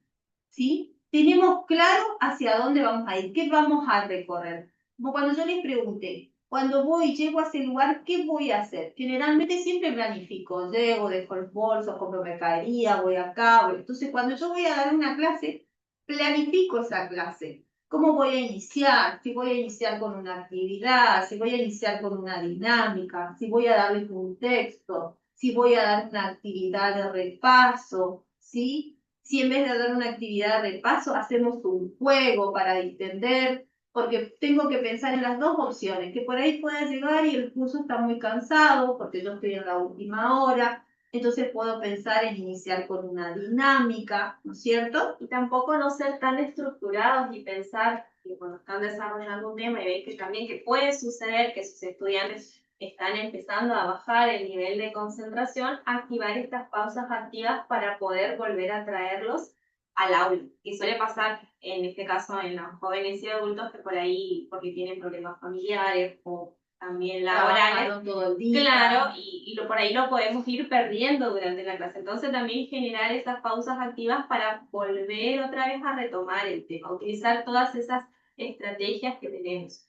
¿sí? Tenemos claro hacia dónde vamos a ir, qué vamos a recorrer. Como cuando yo les pregunté, cuando voy, llego a ese lugar, ¿qué voy a hacer? Generalmente siempre planifico, llego, dejo el bolso, compro mercadería, voy acá. Entonces, cuando yo voy a dar una clase, planifico esa clase. ¿Cómo voy a iniciar? Si voy a iniciar con una actividad, si voy a iniciar con una dinámica, si voy a darles un texto, si voy a dar una actividad de repaso, ¿sí? Si en vez de dar una actividad de repaso, hacemos un juego para distender, porque tengo que pensar en las dos opciones, que por ahí pueda llegar y el curso está muy cansado, porque yo estoy en la última hora, entonces puedo pensar en iniciar con una dinámica, ¿no es cierto? Y tampoco no ser tan estructurados y pensar que cuando están desarrollando un tema y ven que también que puede suceder que sus estudiantes están empezando a bajar el nivel de concentración, activar estas pausas activas para poder volver a traerlos al aula. Y suele pasar, en este caso, en los jóvenes y adultos que por ahí, porque tienen problemas familiares o también laborales, Trabajaron todo el día. claro, y por ahí lo podemos ir perdiendo durante la clase. Entonces también generar esas pausas activas para volver otra vez a retomar el tema, utilizar todas esas estrategias que tenemos.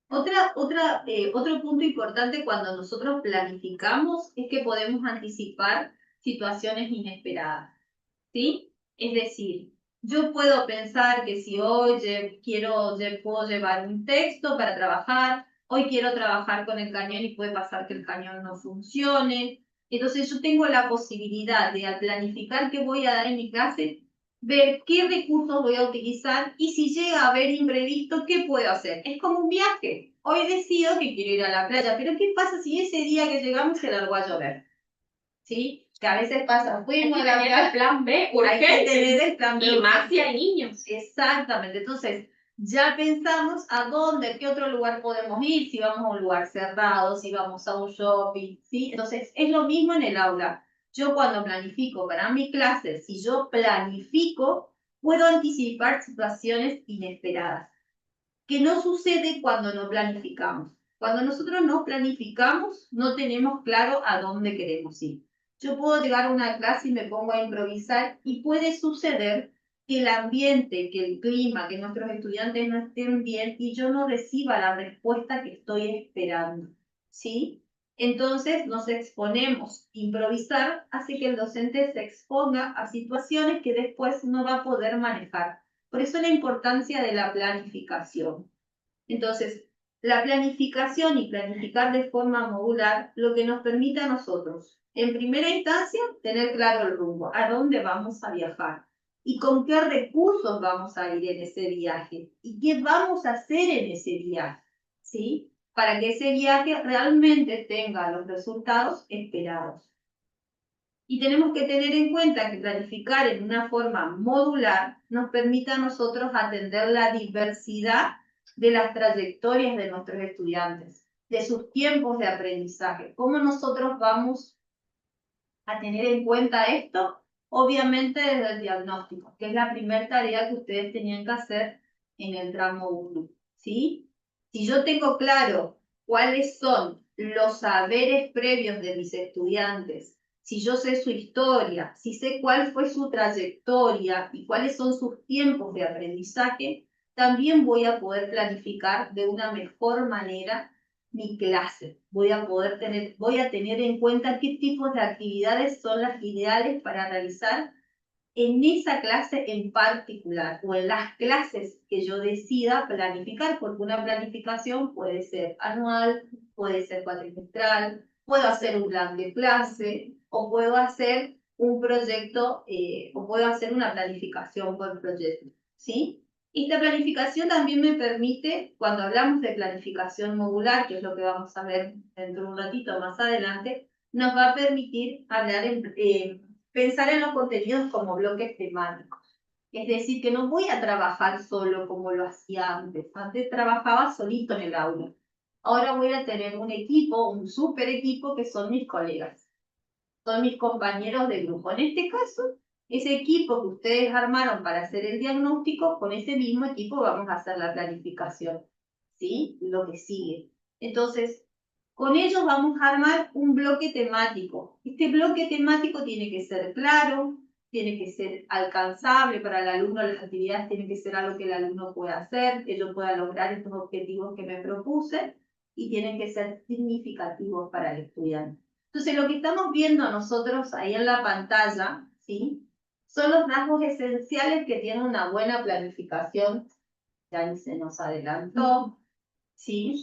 Otro punto importante cuando nosotros planificamos es que podemos anticipar situaciones inesperadas, ¿sí? Es decir, yo puedo pensar que si hoy puedo llevar un texto para trabajar, hoy quiero trabajar con el cañón y puede pasar que el cañón no funcione. Entonces yo tengo la posibilidad de al planificar qué voy a dar en mi clase, ver qué recursos voy a utilizar y si llega a haber imprevisto, ¿qué puedo hacer? Es como un viaje. Hoy decido que quiero ir a la playa, pero ¿qué pasa si ese día que llegamos se largó a llover? ¿Sí? Que a veces pasa, fuimos a la Tener playa, el plan B, hay que urgente, tener el plan B y más si urgente. hay niños. Exactamente, entonces ya pensamos a dónde, a qué otro lugar podemos ir, si vamos a un lugar cerrado, si vamos a un shopping, ¿sí? Entonces es lo mismo en el aula. Yo cuando planifico para mi clase, si yo planifico, puedo anticipar situaciones inesperadas, que no sucede cuando no planificamos. Cuando nosotros no planificamos, no tenemos claro a dónde queremos ir. Yo puedo llegar a una clase y me pongo a improvisar y puede suceder que el ambiente, que el clima, que nuestros estudiantes no estén bien y yo no reciba la respuesta que estoy esperando, ¿sí? Entonces nos exponemos. Improvisar hace que el docente se exponga a situaciones que después no va a poder manejar. Por eso la importancia de la planificación. Entonces, la planificación y planificar de forma modular lo que nos permite a nosotros, en primera instancia, tener claro el rumbo, a dónde vamos a viajar y con qué recursos vamos a ir en ese viaje y qué vamos a hacer en ese viaje, ¿sí? Para que ese viaje realmente tenga los resultados esperados. Y tenemos que tener en cuenta que planificar en una forma modular nos permite a nosotros atender la diversidad de las trayectorias de nuestros estudiantes, de sus tiempos de aprendizaje. ¿Cómo nosotros vamos a tener en cuenta esto? Obviamente desde el diagnóstico, que es la primera tarea que ustedes tenían que hacer en el tramo 1, ¿sí? Si yo tengo claro cuáles son los saberes previos de mis estudiantes, si yo sé su historia, si sé cuál fue su trayectoria y cuáles son sus tiempos de aprendizaje, también voy a poder planificar de una mejor manera mi clase. Voy a tener en cuenta qué tipos de actividades son las ideales para realizar en esa clase en particular o en las clases que yo decida planificar, porque una planificación puede ser anual, puede ser cuatrimestral, puedo hacer un plan de clase o puedo hacer un proyecto o puedo hacer una planificación por proyecto, ¿sí? Esta planificación también me permite, cuando hablamos de planificación modular, que es lo que vamos a ver dentro de un ratito más adelante, nos va a permitir pensar en los contenidos como bloques temáticos. Es decir, que no voy a trabajar solo como lo hacía antes. Antes trabajaba solito en el aula. Ahora voy a tener un equipo, un super equipo, que son mis colegas. Son mis compañeros de grupo. En este caso, ese equipo que ustedes armaron para hacer el diagnóstico, con ese mismo equipo vamos a hacer la planificación. ¿Sí? Lo que sigue. Entonces, con ellos vamos a armar un bloque temático. Este bloque temático tiene que ser claro, tiene que ser alcanzable para el alumno, las actividades tienen que ser algo que el alumno pueda hacer, que yo pueda lograr estos objetivos que me propuse, y tienen que ser significativos para el estudiante. Entonces, lo que estamos viendo nosotros ahí en la pantalla, ¿sí? Son los rasgos esenciales que tiene una buena planificación. Ya se nos adelantó, ¿sí?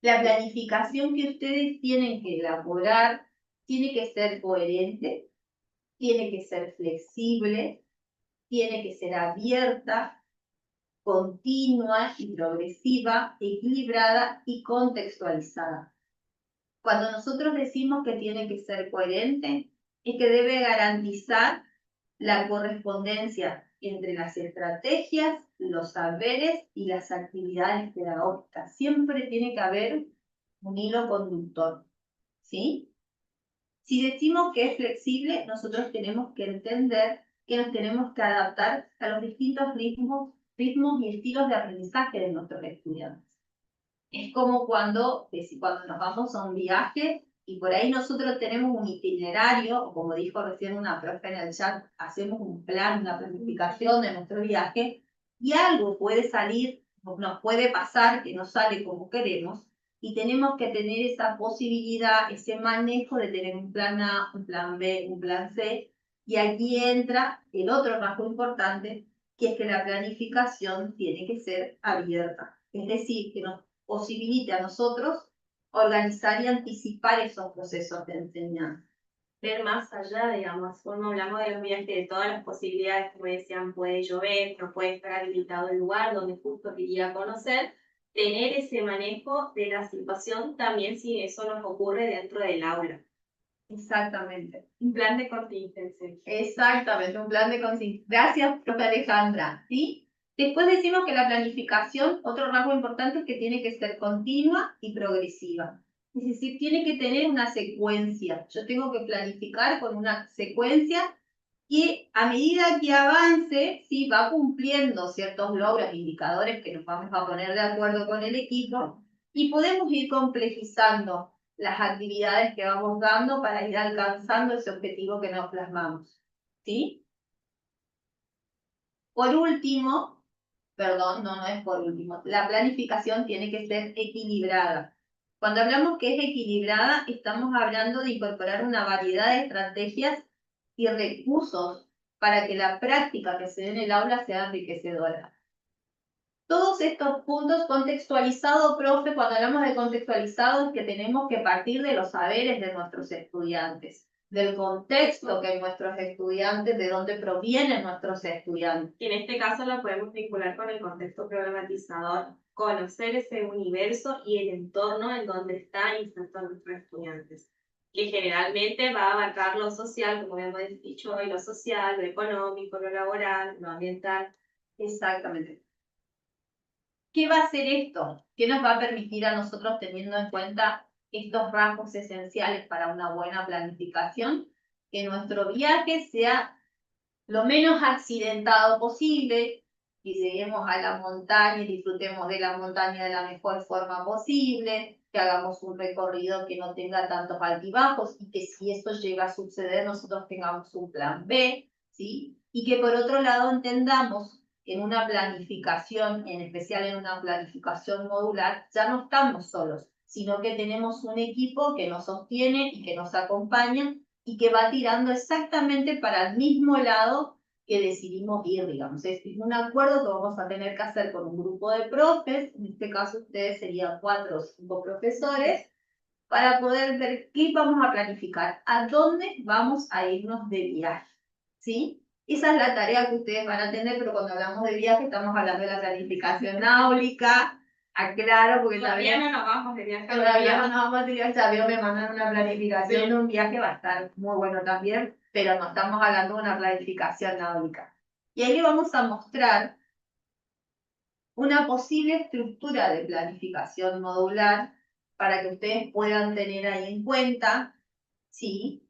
La planificación que ustedes tienen que elaborar tiene que ser coherente, tiene que ser flexible, tiene que ser abierta, continua y progresiva, equilibrada y contextualizada. Cuando nosotros decimos que tiene que ser coherente, es que debe garantizar la correspondencia entre las estrategias, los saberes y las actividades pedagógicas. Siempre tiene que haber un hilo conductor, ¿sí? Si decimos que es flexible, nosotros tenemos que entender que nos tenemos que adaptar a los distintos ritmos y estilos de aprendizaje de nuestros estudiantes. Es como cuando nos vamos a un viaje y por ahí nosotros tenemos un itinerario, o como dijo recién una profe en el chat, hacemos un plan, una planificación de nuestro viaje, y algo puede salir, nos puede pasar que no sale como queremos, y tenemos que tener esa posibilidad, ese manejo de tener un plan A, un plan B, un plan C, y aquí entra el otro rasgo importante, que es que la planificación tiene que ser abierta. Es decir, que nos posibilite a nosotros organizar y anticipar esos procesos de enseñanza. Ver más allá, digamos, cuando hablamos de los viajes, de todas las posibilidades, como decían, puede llover, no puede estar habilitado el lugar donde justo quería conocer, tener ese manejo de la situación también si eso nos ocurre dentro del aula. Exactamente. Un plan de contingencia. Exactamente, un plan de contingencia. Gracias, profe Alejandra. ¿Sí? Después decimos que la planificación, otro rasgo importante es que tiene que ser continua y progresiva. Es decir, tiene que tener una secuencia. Yo tengo que planificar con una secuencia que a medida que avance, ¿sí? Va cumpliendo ciertos logros, indicadores que nos vamos a poner de acuerdo con el equipo, y podemos ir complejizando las actividades que vamos dando para ir alcanzando ese objetivo que nos plasmamos. ¿Sí? Por último, perdón, no es por último, la planificación tiene que ser equilibrada. Cuando hablamos que es equilibrada, estamos hablando de incorporar una variedad de estrategias y recursos para que la práctica que se dé en el aula sea enriquecedora. Todos estos puntos contextualizados, profe, cuando hablamos de contextualizados, es que tenemos que partir de los saberes de nuestros estudiantes, del contexto que hay nuestros estudiantes, de dónde provienen nuestros estudiantes. Y en este caso lo podemos vincular con el contexto problematizador, conocer ese universo y el entorno en donde está inserto nuestros estudiantes, que generalmente va a abarcar lo social, como hemos dicho hoy, lo social, lo económico, lo laboral, lo ambiental. Exactamente. ¿Qué va a hacer esto? ¿Qué nos va a permitir a nosotros, teniendo en cuenta estos rasgos esenciales para una buena planificación? Que nuestro viaje sea lo menos accidentado posible, que lleguemos a la montaña y disfrutemos de la montaña de la mejor forma posible, que hagamos un recorrido que no tenga tantos altibajos, y que si esto llega a suceder nosotros tengamos un plan B, ¿sí? Y que por otro lado entendamos que en una planificación, en especial en una planificación modular, ya no estamos solos, sino que tenemos un equipo que nos sostiene y que nos acompaña y que va tirando exactamente para el mismo lado que decidimos ir, digamos. Es un acuerdo que vamos a tener que hacer con un grupo de profes, en este caso ustedes serían 4 o 5 profesores, para poder ver qué vamos a planificar, a dónde vamos a irnos de viaje, ¿sí? Esa es la tarea que ustedes van a tener, pero cuando hablamos de viaje estamos hablando de la planificación náutica. Aclaro, porque Todavía también no nos vamos de viaje. todavía no nos vamos a tirar, ya me mandan una planificación de un viaje, va a estar muy bueno también, pero no estamos hablando de una planificación náutica. Y ahí le vamos a mostrar una posible estructura de planificación modular para que ustedes puedan tener ahí en cuenta, ¿sí?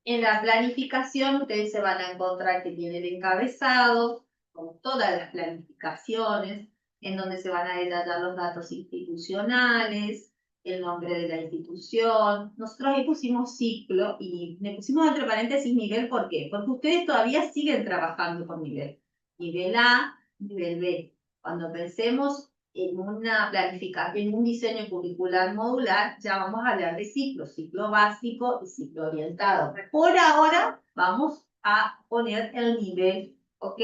En la planificación ustedes se van a encontrar que tiene el encabezado, con todas las planificaciones, en donde se van a detallar los datos institucionales, el nombre de la institución. Nosotros ahí pusimos ciclo y le pusimos entre paréntesis nivel, ¿por qué? Porque ustedes todavía siguen trabajando con nivel. Nivel A, nivel B. Cuando pensemos en una planificación, en un diseño curricular modular, ya vamos a hablar de ciclo básico y ciclo orientado. Por ahora vamos a poner el nivel, ¿ok?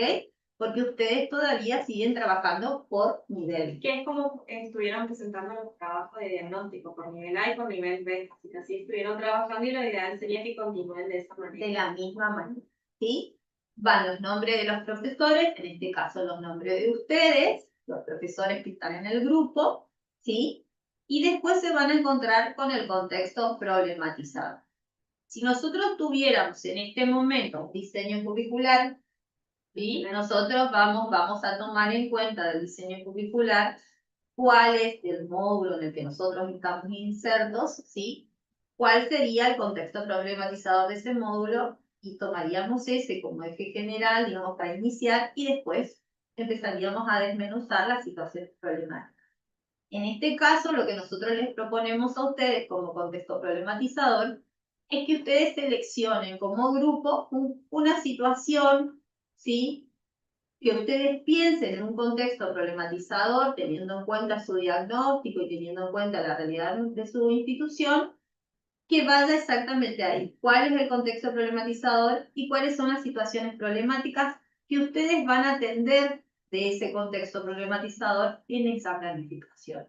Porque ustedes todavía siguen trabajando por nivel. Que es como estuvieron presentando los trabajos de diagnóstico por nivel A y por nivel B. Así que así estuvieron trabajando y lo ideal sería que continúen de esa manera. De la misma manera, ¿sí? Van los nombres de los profesores, en este caso los nombres de ustedes, los profesores que están en el grupo, ¿sí? Y después se van a encontrar con el contexto problematizado. Si nosotros tuviéramos en este momento un diseño curricular, ¿sí? Nosotros vamos a tomar en cuenta del diseño curricular cuál es el módulo en el que nosotros estamos insertos, ¿sí? ¿Cuál sería el contexto problematizador de ese módulo? Y tomaríamos ese como eje general, digamos, para iniciar, y después empezaríamos a desmenuzar las situaciones problemáticas. En este caso, lo que nosotros les proponemos a ustedes como contexto problematizador es que ustedes seleccionen como grupo una situación, ¿sí? Que ustedes piensen en un contexto problematizador, teniendo en cuenta su diagnóstico y teniendo en cuenta la realidad de su institución, que vaya exactamente ahí. ¿Cuál es el contexto problematizador y cuáles son las situaciones problemáticas que ustedes van a atender de ese contexto problematizador en esa planificación?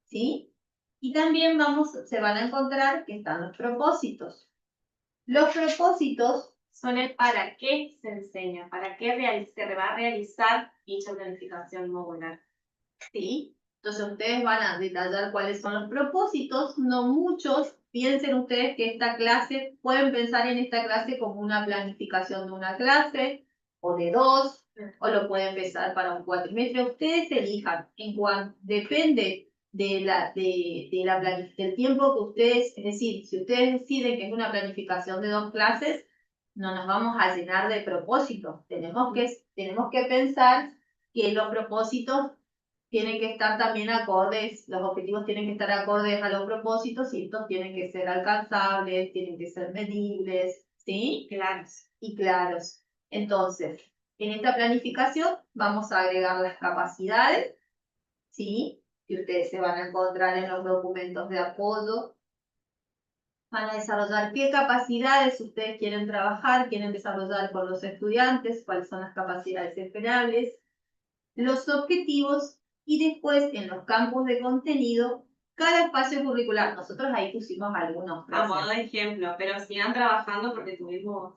¿Sí? Y también se van a encontrar que están los propósitos. Los propósitos Son el para qué se enseña, para qué se va a realizar dicha planificación modular. ¿sí? Entonces ustedes van a detallar cuáles son los propósitos, no muchos. Piensen ustedes que esta clase, pueden pensar en esta clase como una planificación de una clase, o de dos, o lo pueden pensar para un cuatrimestre. Ustedes elijan, depende del tiempo que ustedes, es decir, si ustedes deciden que es una planificación de 2 clases, no nos vamos a llenar de propósitos. Tenemos que pensar que los propósitos tienen que estar también acordes, los objetivos tienen que estar acordes a los propósitos y estos tienen que ser alcanzables, tienen que ser medibles, ¿sí? Claros. Y claros. Entonces, en esta planificación vamos a agregar las capacidades, ¿sí? Que ustedes se van a encontrar en los documentos de apoyo. Van a desarrollar qué capacidades ustedes quieren trabajar, quieren desarrollar con los estudiantes, cuáles son las capacidades esperables, los objetivos y después en los campos de contenido, cada espacio curricular. Nosotros ahí pusimos algunos A modo frases. de ejemplo, pero sigan trabajando porque tuvimos,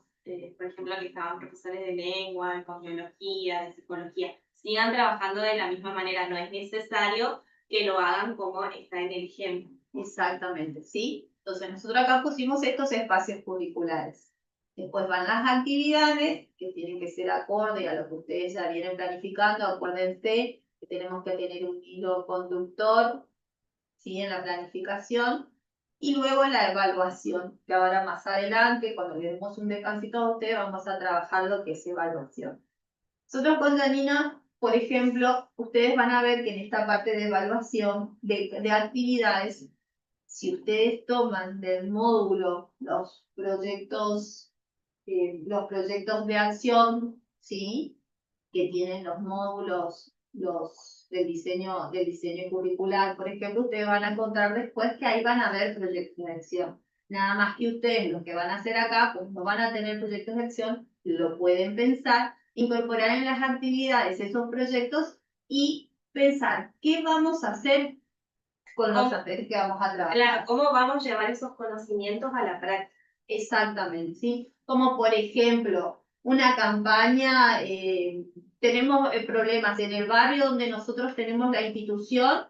por ejemplo, que estaban profesores de lengua, de cosmología, de psicología. Sigan trabajando de la misma manera, no es necesario que lo hagan como está en el ejemplo. Exactamente, ¿sí? Entonces nosotros acá pusimos estos espacios curriculares. Después van las actividades, que tienen que ser acorde a lo que ustedes ya vienen planificando. Acuérdense que tenemos que tener un hilo conductor, ¿sí? En la planificación. Y luego la evaluación, que ahora más adelante, cuando le demos un descansito a ustedes, vamos a trabajar lo que es evaluación. Nosotros con Janina, por ejemplo, ustedes van a ver que en esta parte de evaluación de actividades, si ustedes toman del módulo los proyectos de acción, ¿sí? Que tienen los módulos, del diseño curricular, por ejemplo, ustedes van a encontrar después que ahí van a ver proyectos de acción. Nada más que ustedes lo que van a hacer acá, pues no van a tener proyectos de acción, lo pueden pensar, incorporar en las actividades esos proyectos y pensar qué vamos a hacer con los saberes que vamos a trabajar. Claro, ¿cómo vamos a llevar esos conocimientos a la práctica? Exactamente, ¿sí? Como por ejemplo, una campaña, tenemos problemas en el barrio donde nosotros tenemos la institución,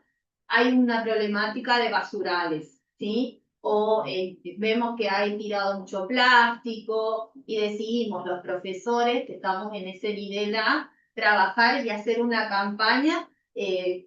hay una problemática de basurales, ¿sí? O vemos que hay tirado mucho plástico y decidimos los profesores que estamos en ese nivel A, trabajar y hacer una campaña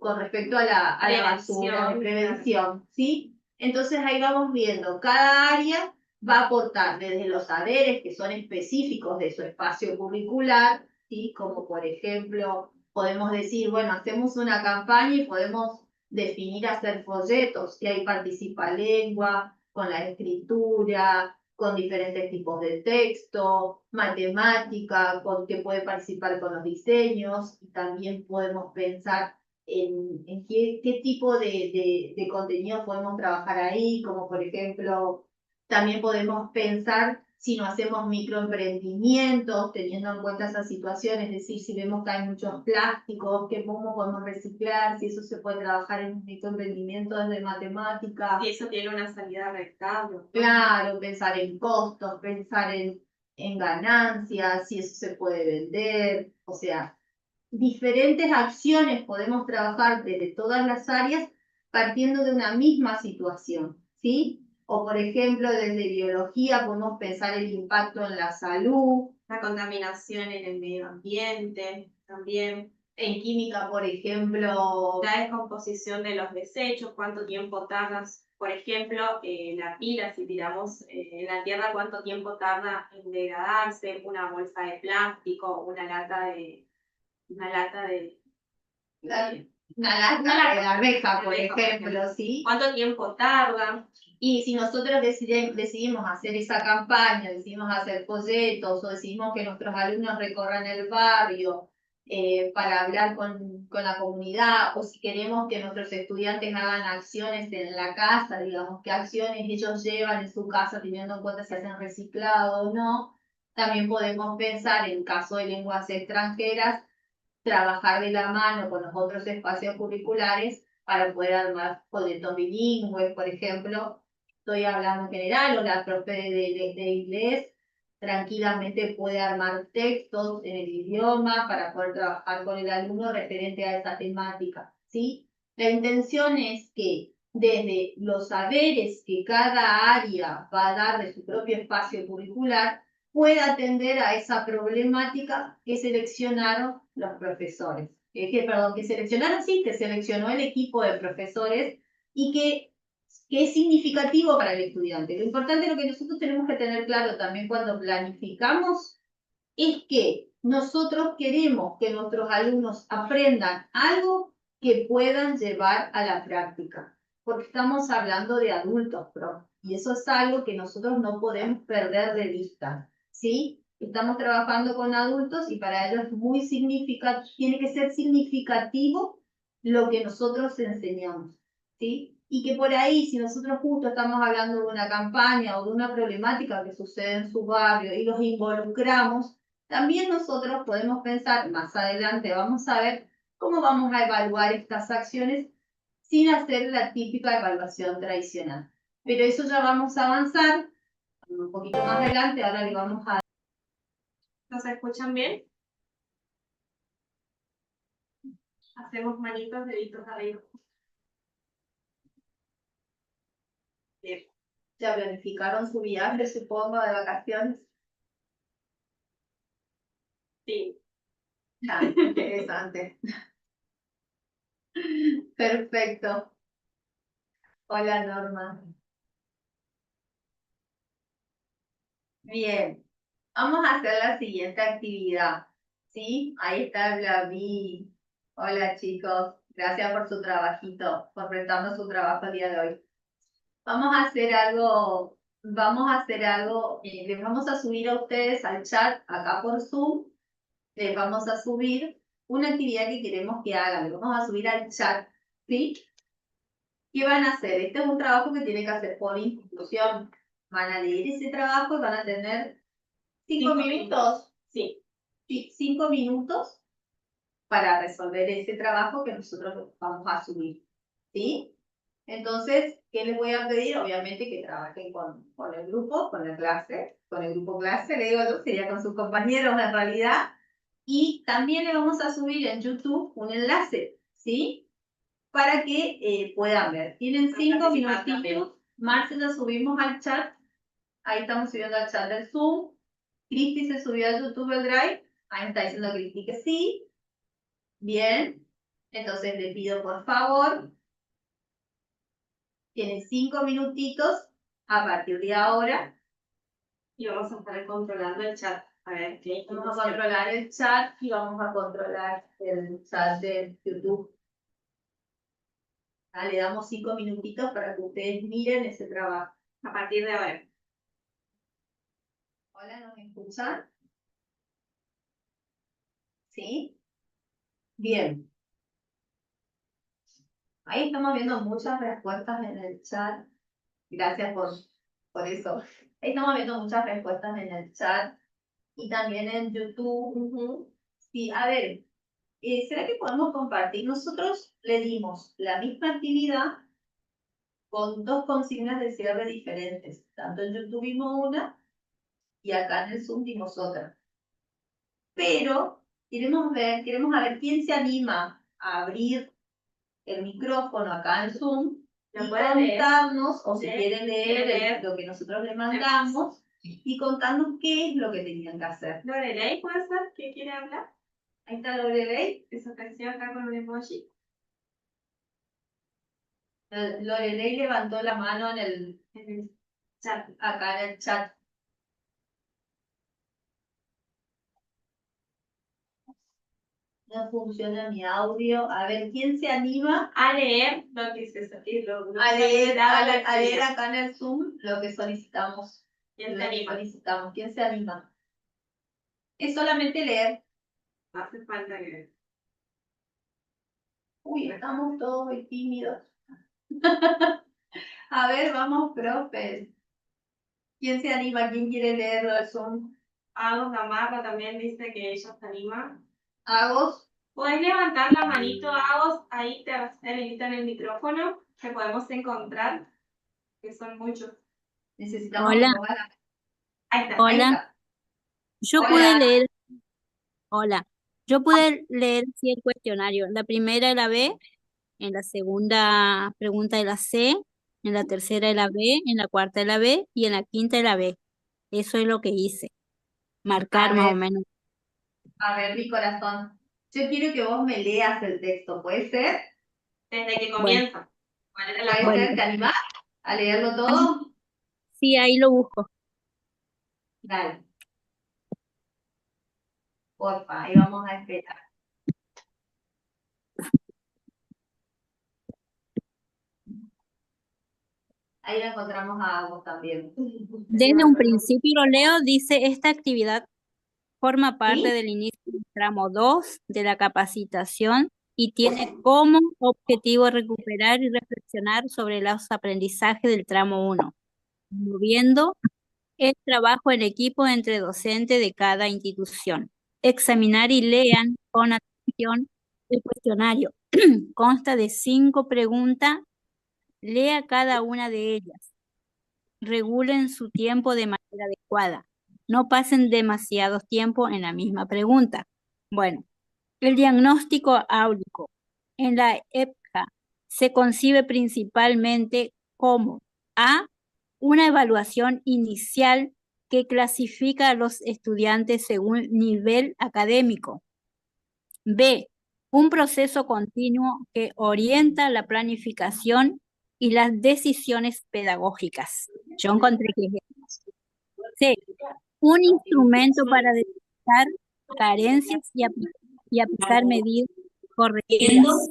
con respecto a la basura, de prevención, ¿sí? Entonces ahí vamos viendo, cada área va a aportar desde los saberes que son específicos de su espacio curricular, ¿sí? Como por ejemplo, podemos decir, bueno, hacemos una campaña y podemos definir hacer folletos, y ahí participa lengua, con la escritura, con diferentes tipos de texto, matemática, con que puede participar con los diseños, y también podemos pensar en qué tipo de contenido podemos trabajar ahí, como por ejemplo, también podemos pensar si no hacemos microemprendimientos, teniendo en cuenta esas situaciones, es decir, si vemos que hay muchos plásticos, cómo podemos reciclar, si eso se puede trabajar en un microemprendimiento desde matemática. Si eso tiene una salida rentable. Claro, pensar en costos, pensar en ganancias, si eso se puede vender, o sea, diferentes acciones podemos trabajar desde todas las áreas partiendo de una misma situación, ¿sí? O por ejemplo, desde biología podemos pensar el impacto en la salud. La contaminación en el medio ambiente, también. En química, por ejemplo, La descomposición de los desechos, cuánto tiempo tardas, por ejemplo, la pila, si tiramos en la tierra, cuánto tiempo tarda en degradarse, una bolsa de plástico, una lata de una lata de arveja, por ejemplo, ¿sí? ¿Cuánto tiempo tarda? Y si nosotros decidimos hacer esa campaña, decidimos hacer folletos o decidimos que nuestros alumnos recorran el barrio para hablar con la comunidad, o si queremos que nuestros estudiantes hagan acciones en la casa, digamos, qué acciones ellos llevan en su casa teniendo en cuenta si hacen reciclado o no, también podemos pensar en caso de lenguas extranjeras, trabajar de la mano con los otros espacios curriculares para poder armar folletos bilingües, por ejemplo. Estoy hablando en general, o la profe de inglés tranquilamente puede armar textos en el idioma para poder trabajar con el alumno referente a esa temática, ¿sí? La intención es que desde los saberes que cada área va a dar de su propio espacio curricular, pueda atender a esa problemática que seleccionaron los profesores. Que seleccionaron, sí, que seleccionó el equipo de profesores y que es significativo para el estudiante. Lo importante, lo que nosotros tenemos que tener claro también cuando planificamos, es que nosotros queremos que nuestros alumnos aprendan algo que puedan llevar a la práctica, porque estamos hablando de adultos, y eso es algo que nosotros no podemos perder de vista, ¿sí? Estamos trabajando con adultos y para ellos es muy significativo, tiene que ser significativo lo que nosotros enseñamos, ¿sí? Y que por ahí, si nosotros justo estamos hablando de una campaña o de una problemática que sucede en su barrio y los involucramos, también nosotros podemos pensar, más adelante vamos a ver cómo vamos a evaluar estas acciones sin hacer la típica evaluación tradicional. Pero eso ya vamos a avanzar un poquito más adelante, ahora le vamos a... ¿Nos escuchan bien? Hacemos manitos, deditos arriba. Bien. ¿Ya planificaron su viaje, supongo, de vacaciones? Sí. Ah, interesante. Perfecto. Hola, Norma. Bien, vamos a hacer la siguiente actividad, ¿sí? Ahí está Blaví. Hola, chicos. Gracias por su trabajito, por prestarnos su trabajo el día de hoy. Vamos a hacer algo, les vamos a subir a ustedes al chat acá por Zoom, les vamos a subir una actividad que queremos que hagan, les vamos a subir al chat, ¿sí? ¿Qué van a hacer? Este es un trabajo que tienen que hacer por institución. Van a leer ese trabajo y van a tener 5 minutos. Sí. 5 minutos para resolver ese trabajo que nosotros vamos a subir, ¿sí? Entonces, ¿qué les voy a pedir? Obviamente que trabajen con el grupo, con la clase, con el grupo clase, le digo yo, sería con sus compañeros en realidad. Y también le vamos a subir en YouTube un enlace, ¿sí? Para que puedan ver. Tienen 5 minutitos. Marce la subimos al chat. Ahí estamos subiendo al chat del Zoom. Cristi se subió a YouTube el Drive. Ahí me está diciendo Cristi que sí. Bien. Entonces le pido por favor. Tienen 5 minutitos a partir de ahora. Y vamos a estar controlando el chat. A ver, ¿qué? Vamos a controlar el chat y vamos a controlar el chat de YouTube. Le damos 5 minutitos para que ustedes miren ese trabajo. A partir de ahora. Hola, ¿nos escuchan? ¿Sí? Bien. Ahí estamos viendo muchas respuestas en el chat. Gracias por eso. Ahí estamos viendo muchas respuestas en el chat y también en YouTube. Sí, a ver, ¿será que podemos compartir? Nosotros le dimos la misma actividad con 2 consignas de cierre diferentes. Tanto en YouTube vimos una y acá en el Zoom vimos otra. Pero queremos ver quién se anima a abrir el micrófono acá en Zoom y contarnos, o si quieren leer lo que nosotros le mandamos, y contarnos qué es lo que tenían que hacer. Lorelei, ¿puede ser? ¿Qué quiere hablar? Ahí está Lorelei. Que se apareció acá con un emoji. Lorelei levantó la mano en el Chat. acá en el chat. No funciona mi audio. A ver, ¿quién se anima A leer lo que se a leer acá en el Zoom lo que solicitamos? ¿Quién se anima? ¿Quién se anima? Es solamente leer. No hace falta que... Uy, estamos todos muy tímidos. A ver, vamos, profe. ¿Quién se anima? ¿Quién quiere leerlo al Zoom? Agos Gamarra también dice que ella se anima. Agos. Puedes levantar la manito, Agos, ahí te habilitan el micrófono, que podemos encontrar, que son muchos. Necesitamos Hola. que pongan la... Ahí está. Hola. Ahí está. Yo Hola. pude leer, hola, yo pude leer sí, el cuestionario. La primera era B, en la segunda pregunta era C, en la tercera era B, en la cuarta era B y en la quinta era B. Eso es lo que hice, marcar más o menos. A ver, mi corazón. Yo quiero que vos me leas el texto, ¿puede ser? Desde que Bueno, comienza. ¿Cuál era la ¿Puede bueno, ser? ¿Te animás a leerlo todo? sí, ahí lo busco. Dale. Porfa, ahí vamos a esperar. Ahí lo encontramos a vos también. Desde un principio lo leo, dice, esta actividad forma parte ¿Sí? del inicio del tramo 2 de la capacitación y tiene como objetivo recuperar y reflexionar sobre los aprendizajes del tramo 1, promoviendo el trabajo en equipo entre docentes de cada institución. Examinar y lean con atención el cuestionario. Consta de 5 preguntas, lea cada una de ellas. Regulen su tiempo de manera adecuada. No pasen demasiado tiempo en la misma pregunta. Bueno, el diagnóstico áulico en la EPCA se concibe principalmente como A, una evaluación inicial que clasifica a los estudiantes según nivel académico. B, un proceso continuo que orienta la planificación y las decisiones pedagógicas. Yo encontré que es C, un instrumento para detectar carencias y aplicar medidas correctivas.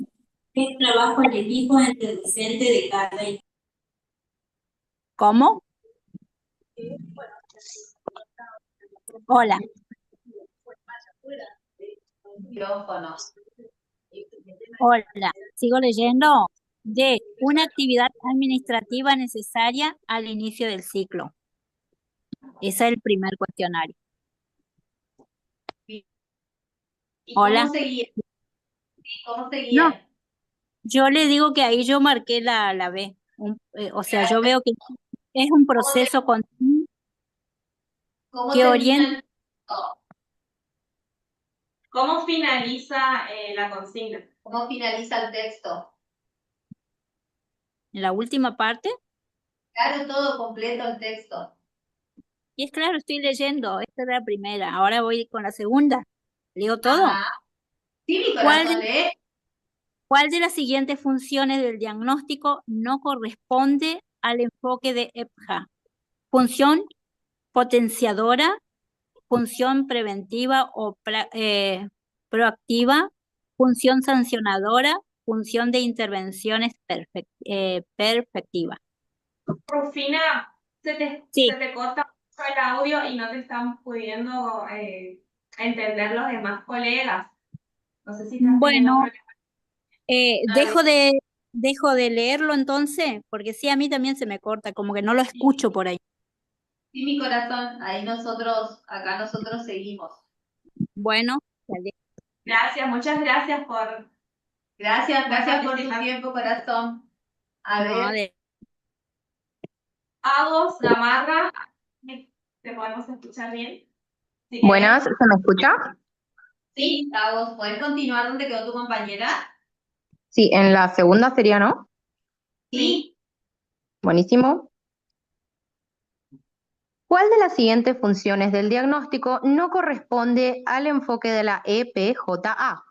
El trabajo en equipo entre docentes de cada. ¿Cómo? Hola. Micrófono. Hola. ¿Sigo leyendo? D, una actividad administrativa necesaria al inicio del ciclo. Ese es el primer cuestionario. ¿Y Hola. cómo seguía? ¿Cómo No, seguía? Yo le digo que ahí yo marqué la B. O sea, yo veo que es un proceso continuo ¿Cómo que termina orienta el texto? ¿Cómo finaliza la consigna? ¿Cómo finaliza el texto? en la última parte. Claro, todo completo el texto. Y es claro, estoy leyendo. Esta era la primera. Ahora voy con la segunda. ¿Leo todo? Ajá. Sí, mi ¿Cuál corazón, de, lee. cuál de las siguientes funciones del diagnóstico no corresponde al enfoque de EPJA? Función potenciadora, función preventiva o proactiva, función sancionadora, función de intervenciones perfectiva. Rufina, Sí, se te corta mucho el audio y no te estamos pudiendo entender los demás colegas. No sé si estás teniendo bueno, problemas. A ver, dejo de leerlo entonces, porque sí, a mí también se me corta, como que no lo escucho por ahí. sí, mi corazón. Ahí nosotros, acá nosotros seguimos. Bueno, dale. Gracias, muchas gracias por Gracias, gracias por tu participar. tiempo, corazón. A No, ver, Agos, Gamarra, ¿te podemos escuchar bien? Si Buenas, querés. ¿se me escucha? sí, Tavos, ¿puedes continuar donde quedó tu compañera? Sí, en la segunda sería, ¿no? Sí. Buenísimo. ¿Cuál de las siguientes funciones del diagnóstico no corresponde al enfoque de la EPJA?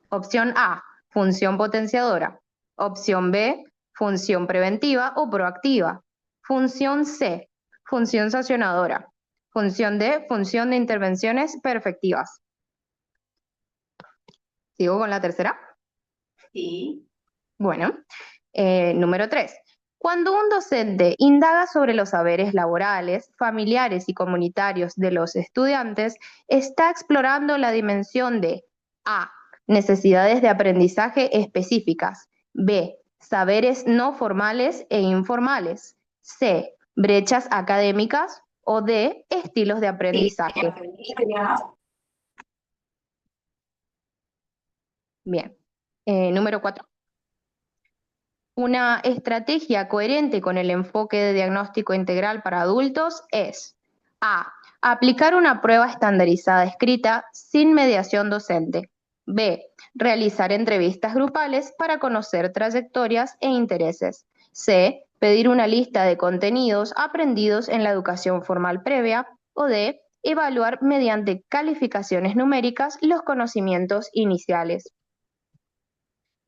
Opción A, función potenciadora. Opción B, función preventiva o proactiva. Función C, función sancionadora. Función D, función de intervenciones perfectivas. ¿Sigo con la tercera? Sí. Bueno, número 3. Cuando un docente indaga sobre los saberes laborales, familiares y comunitarios de los estudiantes, está explorando la dimensión de A. Necesidades de aprendizaje específicas. B. Saberes no formales e informales. C. Brechas académicas. O D. Estilos de aprendizaje. Bien. Número 4. Una estrategia coherente con el enfoque de diagnóstico integral para adultos es A. Aplicar una prueba estandarizada escrita sin mediación docente. B. Realizar entrevistas grupales para conocer trayectorias e intereses. C. Pedir una lista de contenidos aprendidos en la educación formal previa. O D. Evaluar mediante calificaciones numéricas los conocimientos iniciales.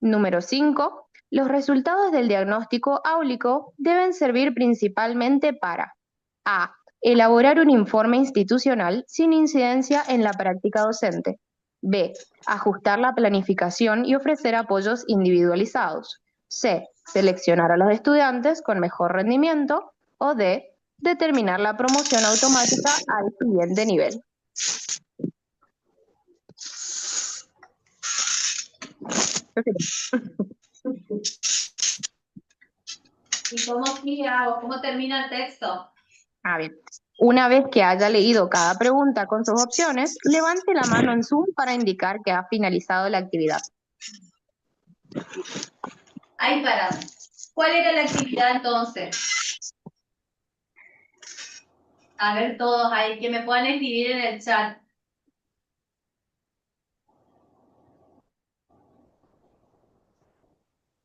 Número 5. Los resultados del diagnóstico áulico deben servir principalmente para A. Elaborar un informe institucional sin incidencia en la práctica docente. B. Ajustar la planificación y ofrecer apoyos individualizados. C. Seleccionar a los estudiantes con mejor rendimiento. O D. Determinar la promoción automática al siguiente nivel. ¿Y cómo siga o cómo termina el texto? A ver, una vez que haya leído cada pregunta con sus opciones, levante la mano en Zoom para indicar que ha finalizado la actividad. Ahí paramos. ¿Cuál era la actividad entonces? A ver todos ahí, que me puedan escribir en el chat.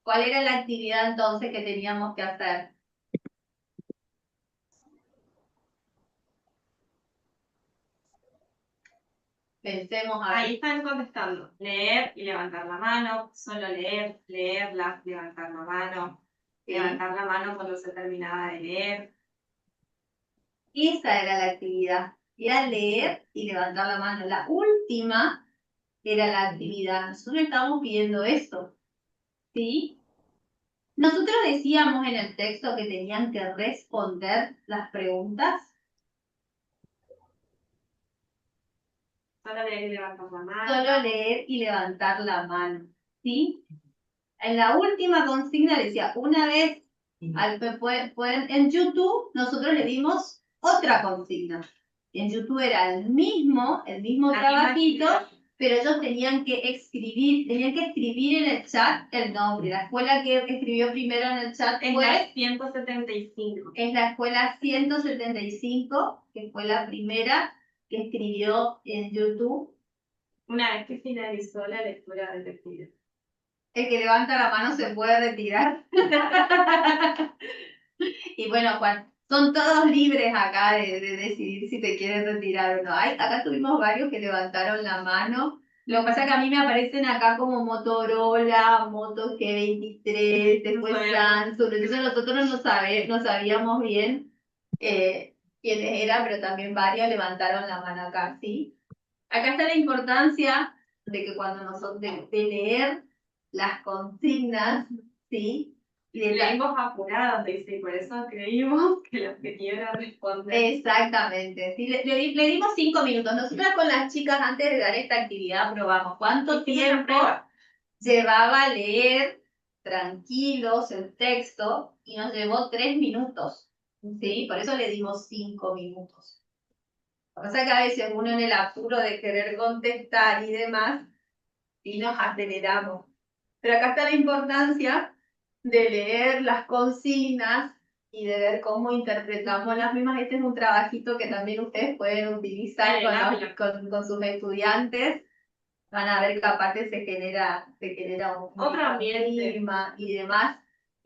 ¿Cuál era la actividad entonces que teníamos que hacer? Pensemos a ver. Ahí están contestando. Leer y levantar la mano. Solo leer, leerla, levantar la mano. Sí. Levantar la mano cuando se terminaba de leer. Esa era la actividad. Era leer y levantar la mano. La última era la actividad. Nosotros estábamos pidiendo eso. ¿Sí? Nosotros decíamos en el texto que tenían que responder las preguntas. Solo leer y levantar la mano. Solo leer y levantar la mano. ¿Sí? En la última consigna decía, una vez, en YouTube, nosotros le dimos otra consigna. En YouTube era el mismo trabajito, pero ellos tenían que escribir en el chat el nombre. La escuela que escribió primero en el chat Es fue... la 175. Es la escuela 175, que fue la primera que escribió en YouTube. Una vez que finalizó la lectura del actividad. El que levanta la mano se puede retirar. Y bueno, Juan, son todos libres acá de decidir si te quieren retirar o no. Acá tuvimos varios que levantaron la mano. Lo que pasa es que a mí me aparecen acá como Motorola, Moto G23, después Samsung. Entonces nosotros no sabíamos bien quiénes eran, pero también varios levantaron la mano acá, ¿sí? Acá está la importancia de que cuando nosotros, de leer las consignas, ¿sí? Y de Leímos apurados, dice, y por eso creímos que el objetivo era responder. Exactamente. Sí, le dimos 5 minutos. Nosotras con las chicas, antes de dar esta actividad, probamos cuánto tiempo llevaba a leer tranquilos el texto y nos llevó 3 minutos. ¿Sí? Por eso le dimos 5 minutos. Lo que pasa es que a veces uno en el apuro de querer contestar y demás, y nos aceleramos. Pero acá está la importancia de leer las consignas y de ver cómo interpretamos las mismas. Este es un trabajito que también ustedes pueden utilizar con sus estudiantes. Van a ver que aparte se genera un otro ambiente clima y demás.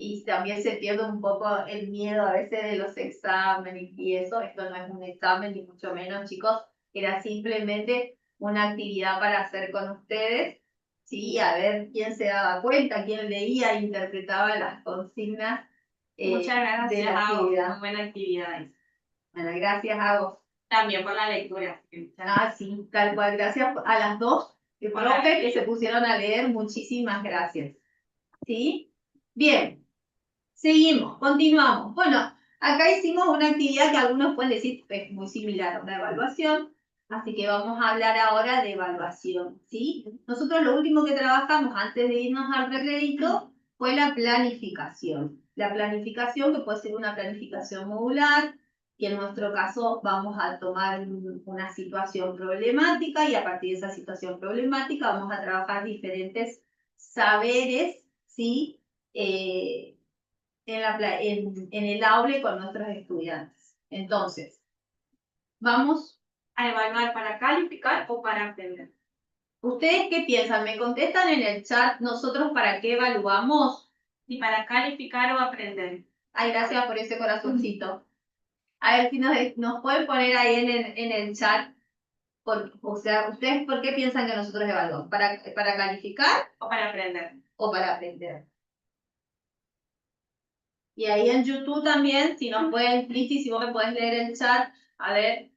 Y también se pierde un poco el miedo a veces de los exámenes y eso. Esto no es un examen ni mucho menos, chicos. Era simplemente una actividad para hacer con ustedes. Sí, a ver quién se daba cuenta, quién leía e interpretaba las consignas Muchas gracias, de la actividad. Muy buena actividad. Bueno, gracias a vos. También por la lectura. Ah, sí, tal cual. Gracias a las dos profe que se pusieron a leer. Muchísimas gracias. ¿Sí? Bien. Seguimos, continuamos. Bueno, acá hicimos una actividad que algunos pueden decir es muy similar a una evaluación. Así que vamos a hablar ahora de evaluación, ¿sí? Nosotros lo último que trabajamos antes de irnos al recreito fue la planificación. La planificación que puede ser una planificación modular, y en nuestro caso vamos a tomar una situación problemática y a partir de esa situación problemática vamos a trabajar diferentes saberes, ¿sí? En el aula con nuestros estudiantes. Entonces, vamos a evaluar para calificar o para aprender. ¿Ustedes qué piensan? ¿Me contestan en el chat nosotros para qué evaluamos? ¿Y para calificar o aprender? Ay, gracias por ese corazoncito. A ver si nos pueden poner ahí en el chat. O sea, ¿ustedes por qué piensan que nosotros evaluamos? ¿Para calificar? ¿O para aprender? ¿O para aprender? Y ahí en YouTube también, si nos pueden, Cristi, si vos me podés leer el chat, a ver.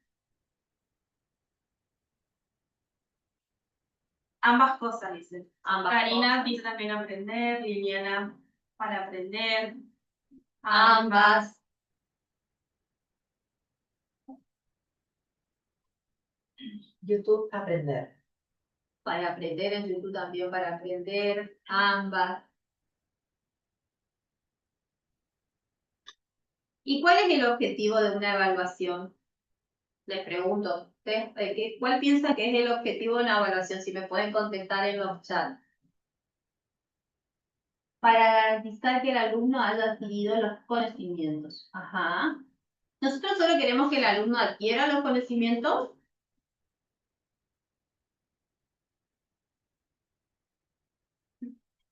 Ambas cosas, dice. Karina Cosas. dice también aprender, Liliana para aprender. Ambas. YouTube, aprender. Para aprender en YouTube también, para aprender. Ambas. ¿Y cuál es el objetivo de una evaluación? Les pregunto, ¿cuál piensa que es el objetivo de una evaluación? Si me pueden contestar en los chats. Para garantizar que el alumno haya adquirido los conocimientos. Ajá. ¿Nosotros solo queremos que el alumno adquiera los conocimientos?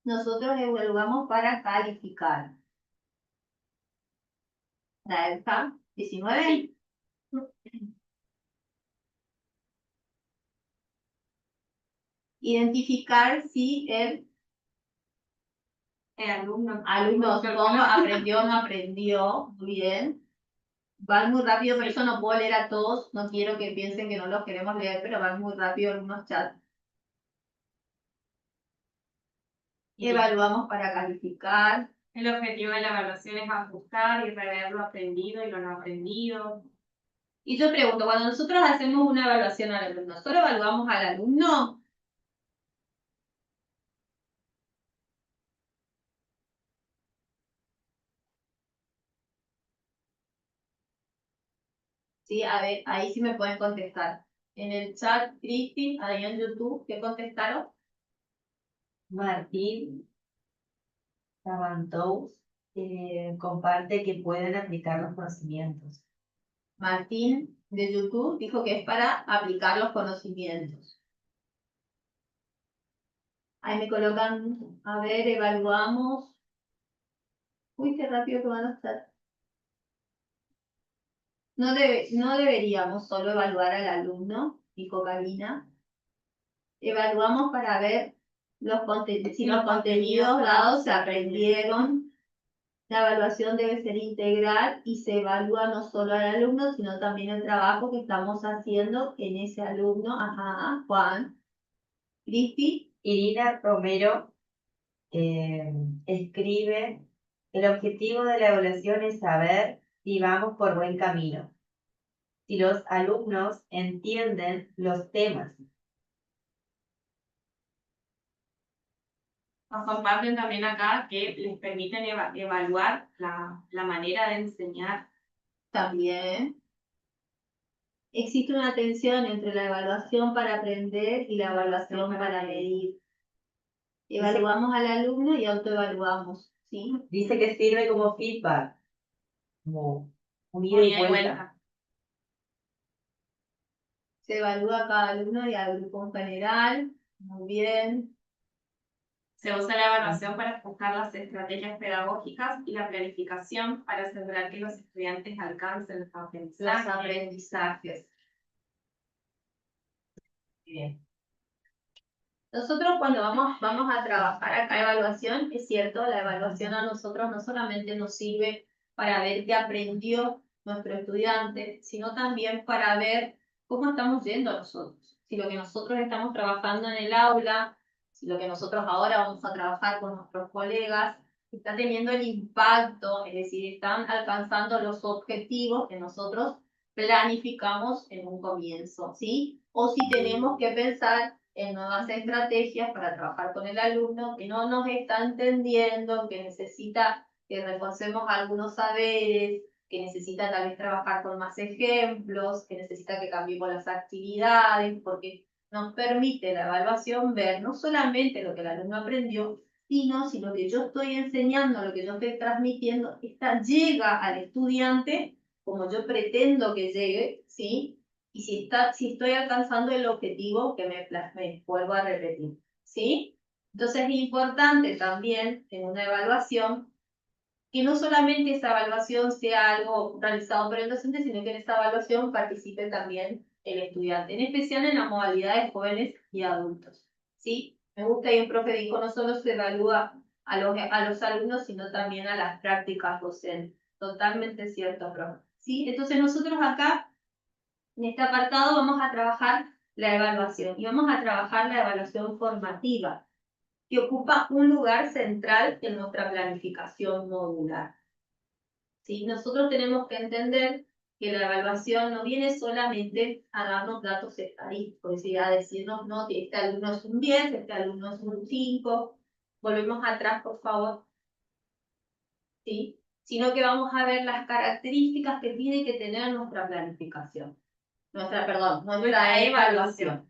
Nosotros evaluamos para calificar. ¿La ELSA 19? Identificar si el alumno cómo aprendió o no aprendió. Muy bien. Van muy rápido, por eso no puedo leer a todos. No quiero que piensen que no los queremos leer, pero van muy rápido algunos chats. Evaluamos para calificar. El objetivo de la evaluación es ajustar y rever lo aprendido y lo no aprendido. Y yo pregunto, cuando nosotros hacemos una evaluación al alumno, ¿solo evaluamos al alumno? Sí, a ver, ahí sí me pueden contestar. En el chat, Cristi, ahí en YouTube, ¿qué contestaron? Martín Savantous comparte que pueden aplicar los conocimientos. Martín de YouTube dijo que es para aplicar los conocimientos. Ahí me colocan, a ver, evaluamos. Uy, qué rápido que van a estar. No deberíamos solo evaluar al alumno, dijo Karina. Evaluamos para ver si los contenidos dados se aprendieron. La evaluación debe ser integral y se evalúa no solo al alumno, sino también el trabajo que estamos haciendo en ese alumno. Ajá, Juan. Cristi. Irina Romero escribe, el objetivo de la evaluación es saber si vamos por buen camino, si los alumnos entienden los temas. Nos comparten también acá que les permiten evaluar la manera de enseñar. También. Existe una tensión entre la evaluación para aprender y la evaluación para medir. Evaluamos al alumno y autoevaluamos, ¿sí? Dice que sirve como feedback, como un ida y vuelta. Se evalúa a cada alumno y al grupo en general. Muy bien. Se usa la evaluación para fijar las estrategias pedagógicas y la planificación para asegurar que los estudiantes alcancen los aprendizajes. Bien. Nosotros cuando vamos a trabajar acá evaluación, es cierto, la evaluación a nosotros no solamente nos sirve para ver qué aprendió nuestro estudiante, sino también para ver cómo estamos yendo nosotros. Si lo que nosotros estamos trabajando en el aula, si lo que nosotros ahora vamos a trabajar con nuestros colegas, está teniendo el impacto, es decir, están alcanzando los objetivos que nosotros planificamos en un comienzo, ¿sí? O si tenemos que pensar en nuevas estrategias para trabajar con el alumno que no nos está entendiendo, que necesita que reforcemos algunos saberes, que necesita tal vez trabajar con más ejemplos, que necesita que cambiemos las actividades, porque nos permite la evaluación ver no solamente lo que el alumno aprendió, sino si lo que yo estoy enseñando, lo que yo estoy transmitiendo, llega al estudiante como yo pretendo que llegue, ¿sí? Y si estoy alcanzando el objetivo que me vuelvo a repetir, ¿sí? Entonces es importante también en una evaluación que no solamente esa evaluación sea algo realizado por el docente, sino que en esa evaluación participe también el estudiante, en especial en las modalidades jóvenes y adultos, ¿sí? Me gusta y el profe dijo, no solo se evalúa a los alumnos, sino también a las prácticas docentes. Totalmente cierto, profe. ¿Sí? Entonces nosotros acá en este apartado vamos a trabajar la evaluación y vamos a trabajar la evaluación formativa, que ocupa un lugar central en nuestra planificación modular. ¿Sí? Nosotros tenemos que entender que la evaluación no viene solamente a darnos datos estadísticos, es decir, a decirnos, no, que este alumno es un 10, este alumno es un 5. Volvemos atrás, por favor. ¿Sí? Sino que vamos a ver las características que tiene que tener nuestra planificación. Nuestra evaluación.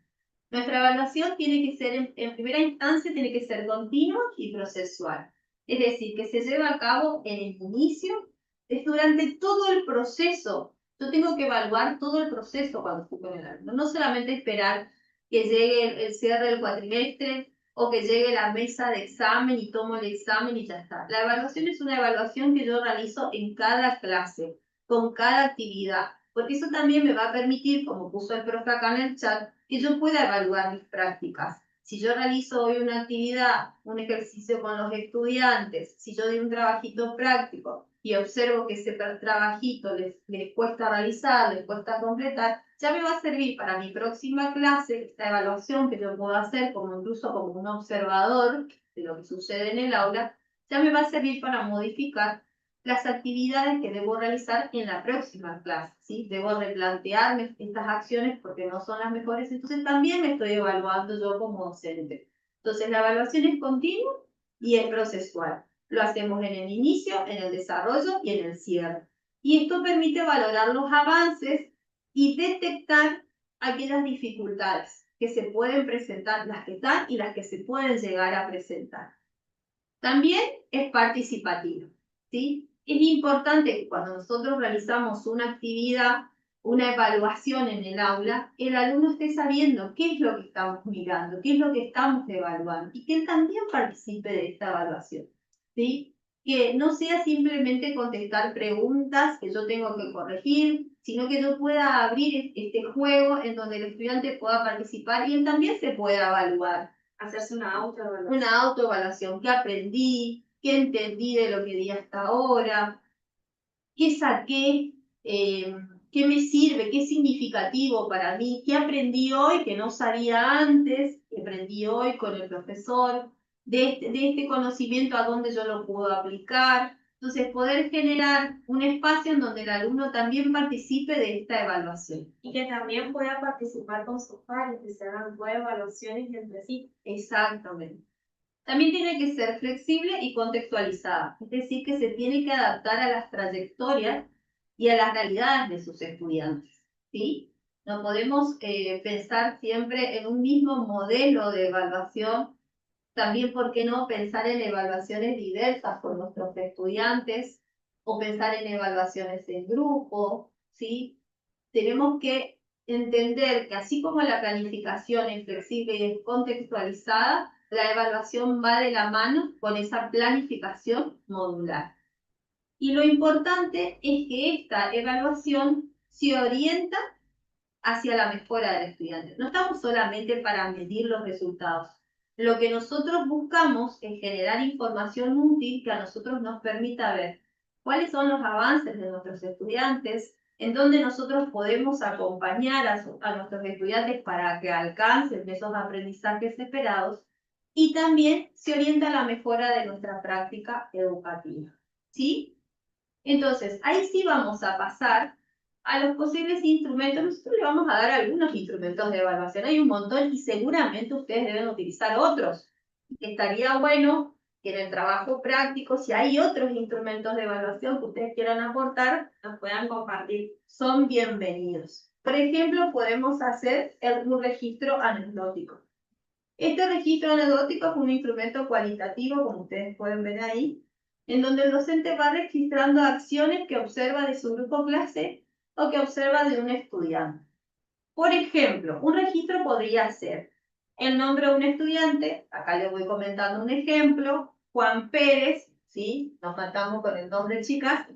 Nuestra evaluación tiene que ser, en primera instancia, tiene que ser continua y procesual. Es decir, que se lleva a cabo en el inicio, es durante todo el proceso. Yo tengo que evaluar todo el proceso cuando estoy con el alumno. No solamente esperar que llegue el cierre del cuatrimestre o que llegue la mesa de examen y tomo el examen y ya está. La evaluación es una evaluación que yo realizo en cada clase, con cada actividad. Porque eso también me va a permitir, como puso el profe acá en el chat, que yo pueda evaluar mis prácticas. Si yo realizo hoy una actividad, un ejercicio con los estudiantes, si yo doy un trabajito práctico y observo que ese trabajito les cuesta realizar, les cuesta completar, ya me va a servir para mi próxima clase, esta evaluación que yo puedo hacer incluso como un observador de lo que sucede en el aula, ya me va a servir para modificar las actividades que debo realizar en la próxima clase, ¿sí? Debo replantearme estas acciones porque no son las mejores, entonces también me estoy evaluando yo como docente. Entonces la evaluación es continua y es procesual. Lo hacemos en el inicio, en el desarrollo y en el cierre. Y esto permite valorar los avances y detectar aquellas dificultades que se pueden presentar, las que están y las que se pueden llegar a presentar. También es participativo, ¿sí? Es importante que cuando nosotros realizamos una actividad, una evaluación en el aula, el alumno esté sabiendo qué es lo que estamos mirando, qué es lo que estamos evaluando y que él también participe de esta evaluación, ¿sí? Que no sea simplemente contestar preguntas que yo tengo que corregir, sino que yo pueda abrir este juego en donde el estudiante pueda participar y él también se pueda evaluar. Hacerse una autoevaluación. Una autoevaluación, qué aprendí, qué entendí de lo que di hasta ahora, qué saqué, qué me sirve, qué es significativo para mí, qué aprendí hoy que no sabía antes, qué aprendí hoy con el profesor, de este conocimiento a dónde yo lo puedo aplicar. Entonces, poder generar un espacio en donde el alumno también participe de esta evaluación. Y que también pueda participar con sus pares, que se hagan evaluaciones entre sí. Exactamente. También tiene que ser flexible y contextualizada, es decir, que se tiene que adaptar a las trayectorias y a las realidades de sus estudiantes, ¿sí? No podemos pensar siempre en un mismo modelo de evaluación, también, ¿por qué no pensar en evaluaciones diversas por nuestros estudiantes o pensar en evaluaciones en grupo, ¿sí? Tenemos que entender que así como la planificación es flexible y es contextualizada, la evaluación va de la mano con esa planificación modular. Y lo importante es que esta evaluación se orienta hacia la mejora del estudiante. No estamos solamente para medir los resultados. Lo que nosotros buscamos es generar información útil que a nosotros nos permita ver cuáles son los avances de nuestros estudiantes, en donde nosotros podemos acompañar a nuestros estudiantes para que alcancen esos aprendizajes esperados y también se orienta a la mejora de nuestra práctica educativa. ¿Sí? Entonces, ahí sí vamos a pasar a los posibles instrumentos. Nosotros le vamos a dar algunos instrumentos de evaluación. Hay un montón y seguramente ustedes deben utilizar otros. Estaría bueno que en el trabajo práctico, si hay otros instrumentos de evaluación que ustedes quieran aportar, Nos puedan compartir. son bienvenidos. Por ejemplo, podemos hacer un registro anecdótico. Este registro anecdótico es un instrumento cualitativo, como ustedes pueden ver ahí, en donde el docente va registrando acciones que observa de su grupo clase o que observa de un estudiante. Por ejemplo, un registro podría ser el nombre de un estudiante, acá les voy comentando un ejemplo, Juan Pérez, ¿sí? Nos matamos con el nombre, chicas,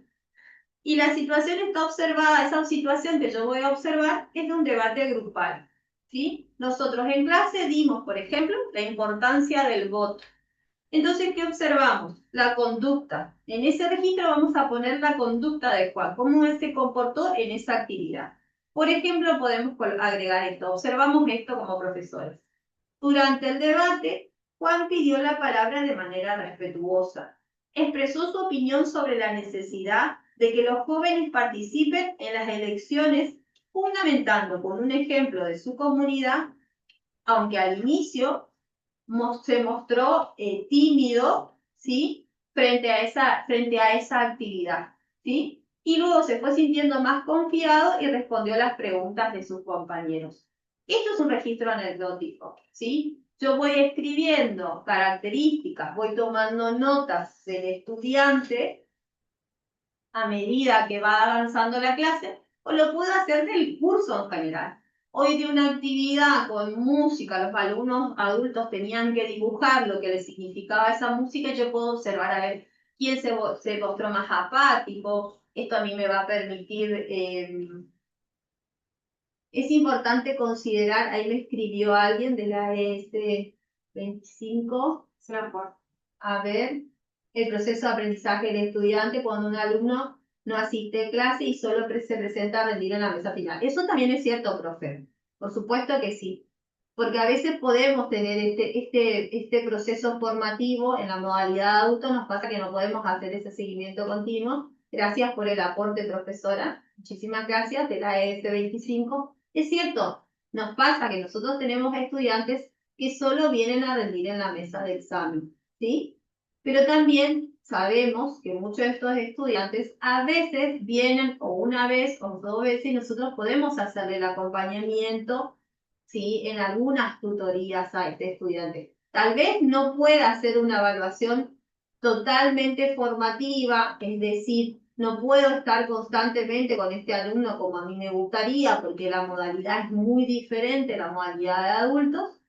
y la situación está observada, esa situación que yo voy a observar es de un debate grupal, ¿sí? Nosotros en clase dimos, por ejemplo, la importancia del voto. Entonces, ¿qué observamos? La conducta. En ese registro vamos a poner la conducta de Juan, cómo él se comportó en esa actividad. Por ejemplo, podemos agregar esto. Observamos esto como profesores. Durante el debate, Juan pidió la palabra de manera respetuosa. Expresó su opinión sobre la necesidad de que los jóvenes participen en las elecciones, fundamentando con un ejemplo de su comunidad, aunque al inicio se mostró tímido, ¿sí? Frente a esa actividad, ¿sí? Y luego se fue sintiendo más confiado y respondió las preguntas de sus compañeros. Esto es un registro anecdótico, ¿sí? Yo voy escribiendo características, voy tomando notas del estudiante a medida que va avanzando la clase, o lo puedo hacer del curso en general. Hoy de una actividad con música, los alumnos adultos tenían que dibujar lo que les significaba esa música, y yo puedo observar a ver quién se mostró más apático. Esto a mí me va a permitir, es importante considerar, ahí me escribió alguien de la ES25, a ver, el proceso de aprendizaje del estudiante cuando un alumno no asiste a clase y solo se presenta a rendir en la mesa final. Eso también es cierto, profe. Por supuesto que sí. Porque a veces podemos tener este proceso formativo en la modalidad adulto, nos pasa que no podemos hacer ese seguimiento continuo. Gracias por el aporte, profesora. Muchísimas gracias, de la ES25. Es cierto, nos pasa que nosotros tenemos estudiantes que solo vienen a rendir en la mesa de examen, ¿sí? Pero también sabemos que muchos de estos estudiantes a veces vienen o una vez o 2 veces y nosotros podemos hacerle el acompañamiento, ¿sí? En algunas tutorías a este estudiante. Tal vez no pueda hacer una evaluación totalmente formativa, es decir, no puedo estar constantemente con este alumno como a mí me gustaría, porque la modalidad es muy diferente, la modalidad de adultos,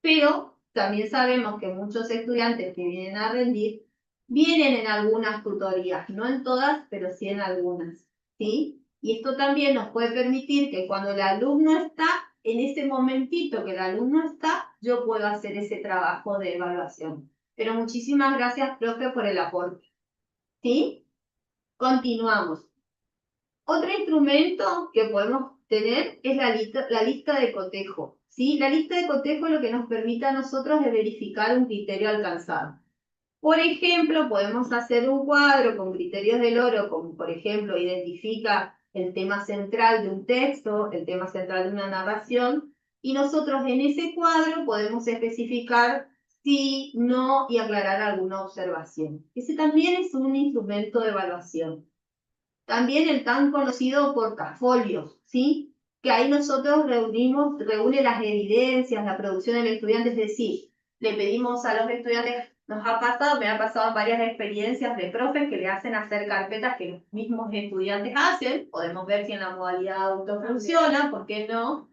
pero también sabemos que muchos estudiantes que vienen a rendir vienen en algunas tutorías, no en todas, pero sí en algunas, ¿sí? Y esto también nos puede permitir que cuando el alumno está, en ese momentito que el alumno está, yo puedo hacer ese trabajo de evaluación. Pero muchísimas gracias, profe, por el aporte, ¿sí? Continuamos. Otro instrumento que podemos tener es la lista de cotejo, ¿sí? La lista de cotejo es lo que nos permite a nosotros de verificar un criterio alcanzado. Por ejemplo, podemos hacer un cuadro con criterios del oro, como por ejemplo, identifica el tema central de un texto, el tema central de una narración, y nosotros en ese cuadro podemos especificar sí, no y aclarar alguna observación. Ese también es un instrumento de evaluación. También el tan conocido portafolios, ¿sí? Que ahí nosotros reúne las evidencias, la producción del estudiante, es decir, le pedimos a los estudiantes, me ha pasado varias experiencias de profes que le hacen hacer carpetas que los mismos estudiantes hacen, podemos ver si en la modalidad adulto funciona, ¿por qué no?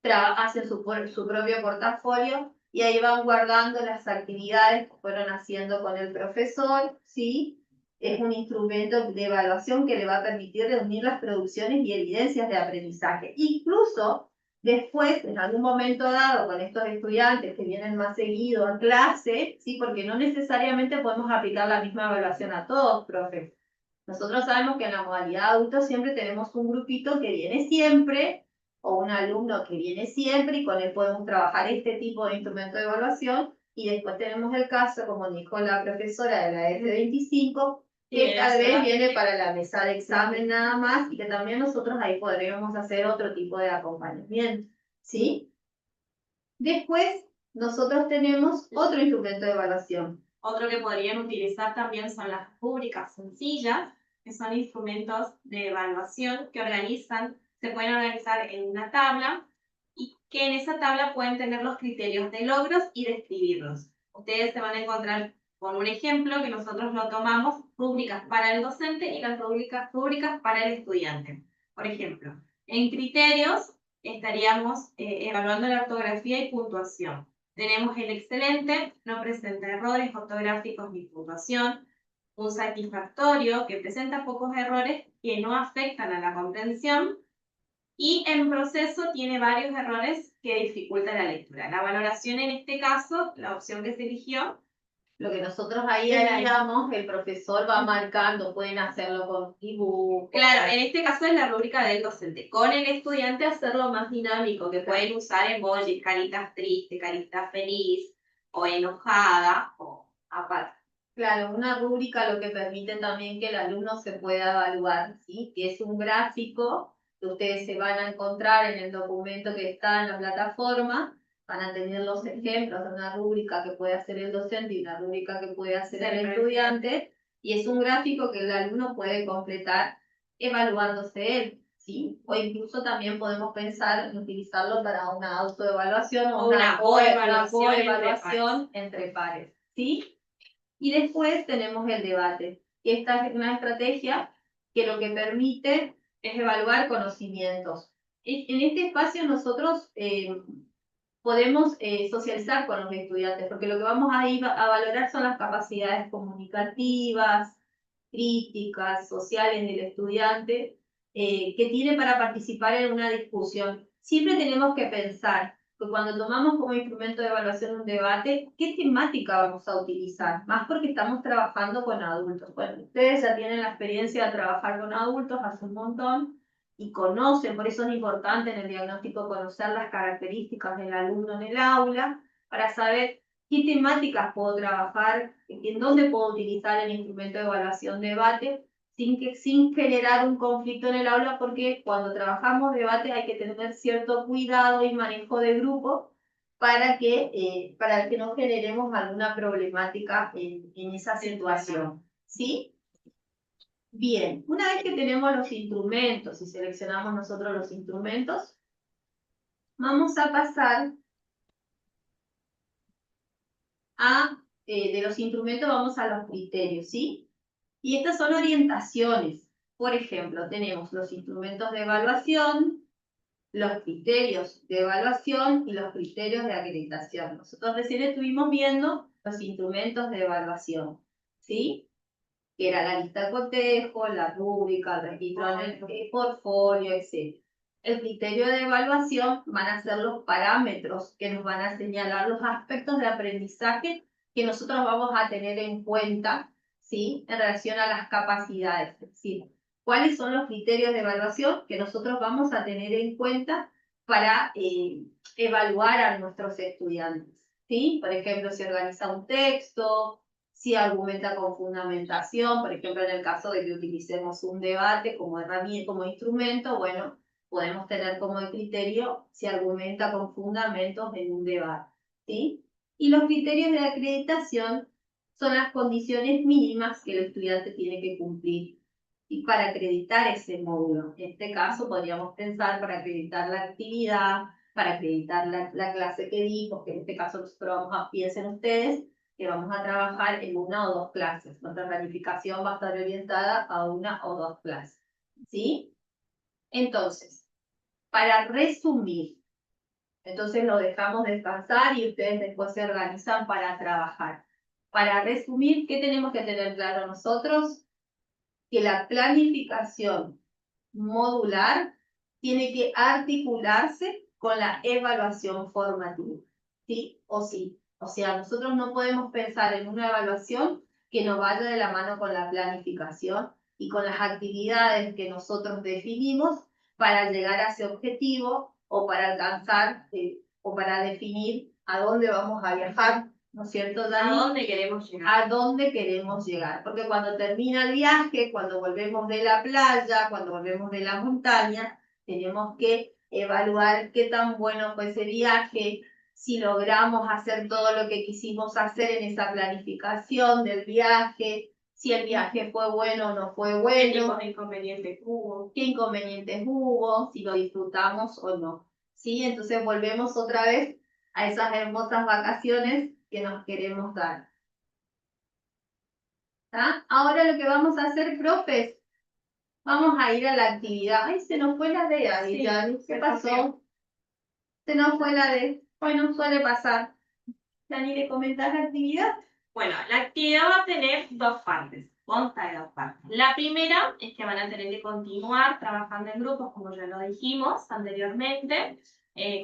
Hacen su propio portafolio y ahí van guardando las actividades que fueron haciendo con el profesor, ¿sí? Es un instrumento de evaluación que le va a permitir reunir las producciones y evidencias de aprendizaje. Incluso después, en algún momento dado, con estos estudiantes que vienen más seguido a clase, ¿sí? Porque no necesariamente podemos aplicar la misma evaluación a todos, profe. Nosotros sabemos que en la modalidad adulto siempre tenemos un grupito que viene siempre, o un alumno que viene siempre, y con él podemos trabajar este tipo de instrumento de evaluación. Y después tenemos el caso, como dijo la profesora de la F25, que tal vez viene para la mesa de examen nada más, y que también nosotros ahí podríamos hacer otro tipo de acompañamiento, ¿sí? Después, nosotros tenemos otro instrumento de evaluación. Otro que podrían utilizar también son las rúbricas sencillas, que son instrumentos de evaluación que se pueden organizar en una tabla y que en esa tabla pueden tener los criterios de logros y describirlos. Ustedes se van a encontrar con un ejemplo que nosotros lo tomamos, rúbricas para el docente y las rúbricas para el estudiante. Por ejemplo, en criterios estaríamos evaluando la ortografía y puntuación. Tenemos el excelente, no presenta errores ortográficos ni puntuación. Un satisfactorio, que presenta pocos errores que no afectan a la comprensión. Y en proceso tiene varios errores que dificultan la lectura. La valoración en este caso, la opción que se eligió, lo que nosotros ahí haríamos, el profesor va marcando, pueden hacerlo con dibujos. Claro, en este caso es la rúbrica del docente. Con el estudiante hacerlo más dinámico, que pueden usar emojis, caritas tristes, caritas feliz, o enojada, o aparte. Claro, una rúbrica lo que permite también que el alumno se pueda evaluar, ¿sí? Que es un gráfico que ustedes se van a encontrar en el documento que está en la plataforma, van a tener los ejemplos de una rúbrica que puede hacer el docente y una rúbrica que puede hacer el estudiante, y es un gráfico que el alumno puede completar evaluándose él, ¿sí? O incluso también podemos pensar en utilizarlo para una autoevaluación o una coevaluación entre pares, ¿sí? Y después tenemos el debate. Y esta es una estrategia que lo que permite es evaluar conocimientos. En este espacio nosotros podemos socializar con los estudiantes, porque lo que vamos a valorar son las capacidades comunicativas, críticas, sociales del estudiante, que tiene para participar en una discusión. Siempre tenemos que pensar que cuando tomamos como instrumento de evaluación un debate, ¿qué temática vamos a utilizar? Más porque estamos trabajando con adultos. Bueno, ustedes ya tienen la experiencia de trabajar con adultos hace un montón, y conocen, por eso es importante en el diagnóstico conocer las características del alumno en el aula, para saber qué temáticas puedo trabajar, en dónde puedo utilizar el instrumento de evaluación debate, sin generar un conflicto en el aula, porque cuando trabajamos debate hay que tener cierto cuidado y manejo de grupo para que no generemos alguna problemática en esa situación. ¿Sí? Bien, una vez que tenemos los instrumentos y seleccionamos nosotros los instrumentos, vamos a pasar a, de los instrumentos vamos a los criterios, ¿sí? Y estas son orientaciones. Por ejemplo, tenemos los instrumentos de evaluación, los criterios de evaluación y los criterios de acreditación. Nosotros recién estuvimos viendo los instrumentos de evaluación, ¿sí? Que era la lista de cotejo, la rúbrica, el registro del portfolio, etc. El criterio de evaluación van a ser los parámetros que nos van a señalar los aspectos de aprendizaje que nosotros vamos a tener en cuenta, ¿sí? En relación a las capacidades, es decir, cuáles son los criterios de evaluación que nosotros vamos a tener en cuenta para evaluar a nuestros estudiantes, ¿sí? Por ejemplo, si organiza un texto, si argumenta con fundamentación, por ejemplo, en el caso de que utilicemos un debate como herramienta, como instrumento, bueno, podemos tener como criterio si argumenta con fundamentos en un debate, ¿sí? Y los criterios de acreditación son las condiciones mínimas que el estudiante tiene que cumplir y para acreditar ese módulo. En este caso podríamos pensar para acreditar la actividad, para acreditar la clase que dimos, que en este caso nosotros vamos a, piensen ustedes, que vamos a trabajar en una o dos clases. Nuestra planificación va a estar orientada a una o dos clases, ¿sí? Entonces, para resumir, entonces lo dejamos descansar y ustedes después se organizan para trabajar. Para resumir, ¿qué tenemos que tener claro nosotros? Que la planificación modular tiene que articularse con la evaluación formativa, ¿sí o sí? O sea, nosotros no podemos pensar en una evaluación que no vaya de la mano con la planificación y con las actividades que nosotros definimos para llegar a ese objetivo o para alcanzar o para definir a dónde vamos a viajar, ¿no es cierto, Dani? ¿A dónde queremos llegar? A dónde queremos llegar. Porque cuando termina el viaje, cuando volvemos de la playa, cuando volvemos de la montaña, tenemos que evaluar qué tan bueno fue ese viaje, si logramos hacer todo lo que quisimos hacer en esa planificación del viaje, si el viaje fue bueno o no fue ¿Qué bueno, tipos de inconvenientes hubo? qué inconvenientes hubo, si lo disfrutamos o no. ¿Sí? Entonces volvemos otra vez a esas hermosas vacaciones que nos queremos dar. ¿Tá? Ahora lo que vamos a hacer, profes, vamos a ir a la actividad. Ay, se nos fue la de ahí, Sí, Yanni. ¿Qué se pasó? copió. Se nos fue la de. Bueno, suele pasar. Dani, ¿le comentás la actividad? Bueno, la actividad va a tener dos partes. Consta de dos partes. La primera es que van a tener que continuar trabajando en grupos, como ya lo dijimos anteriormente,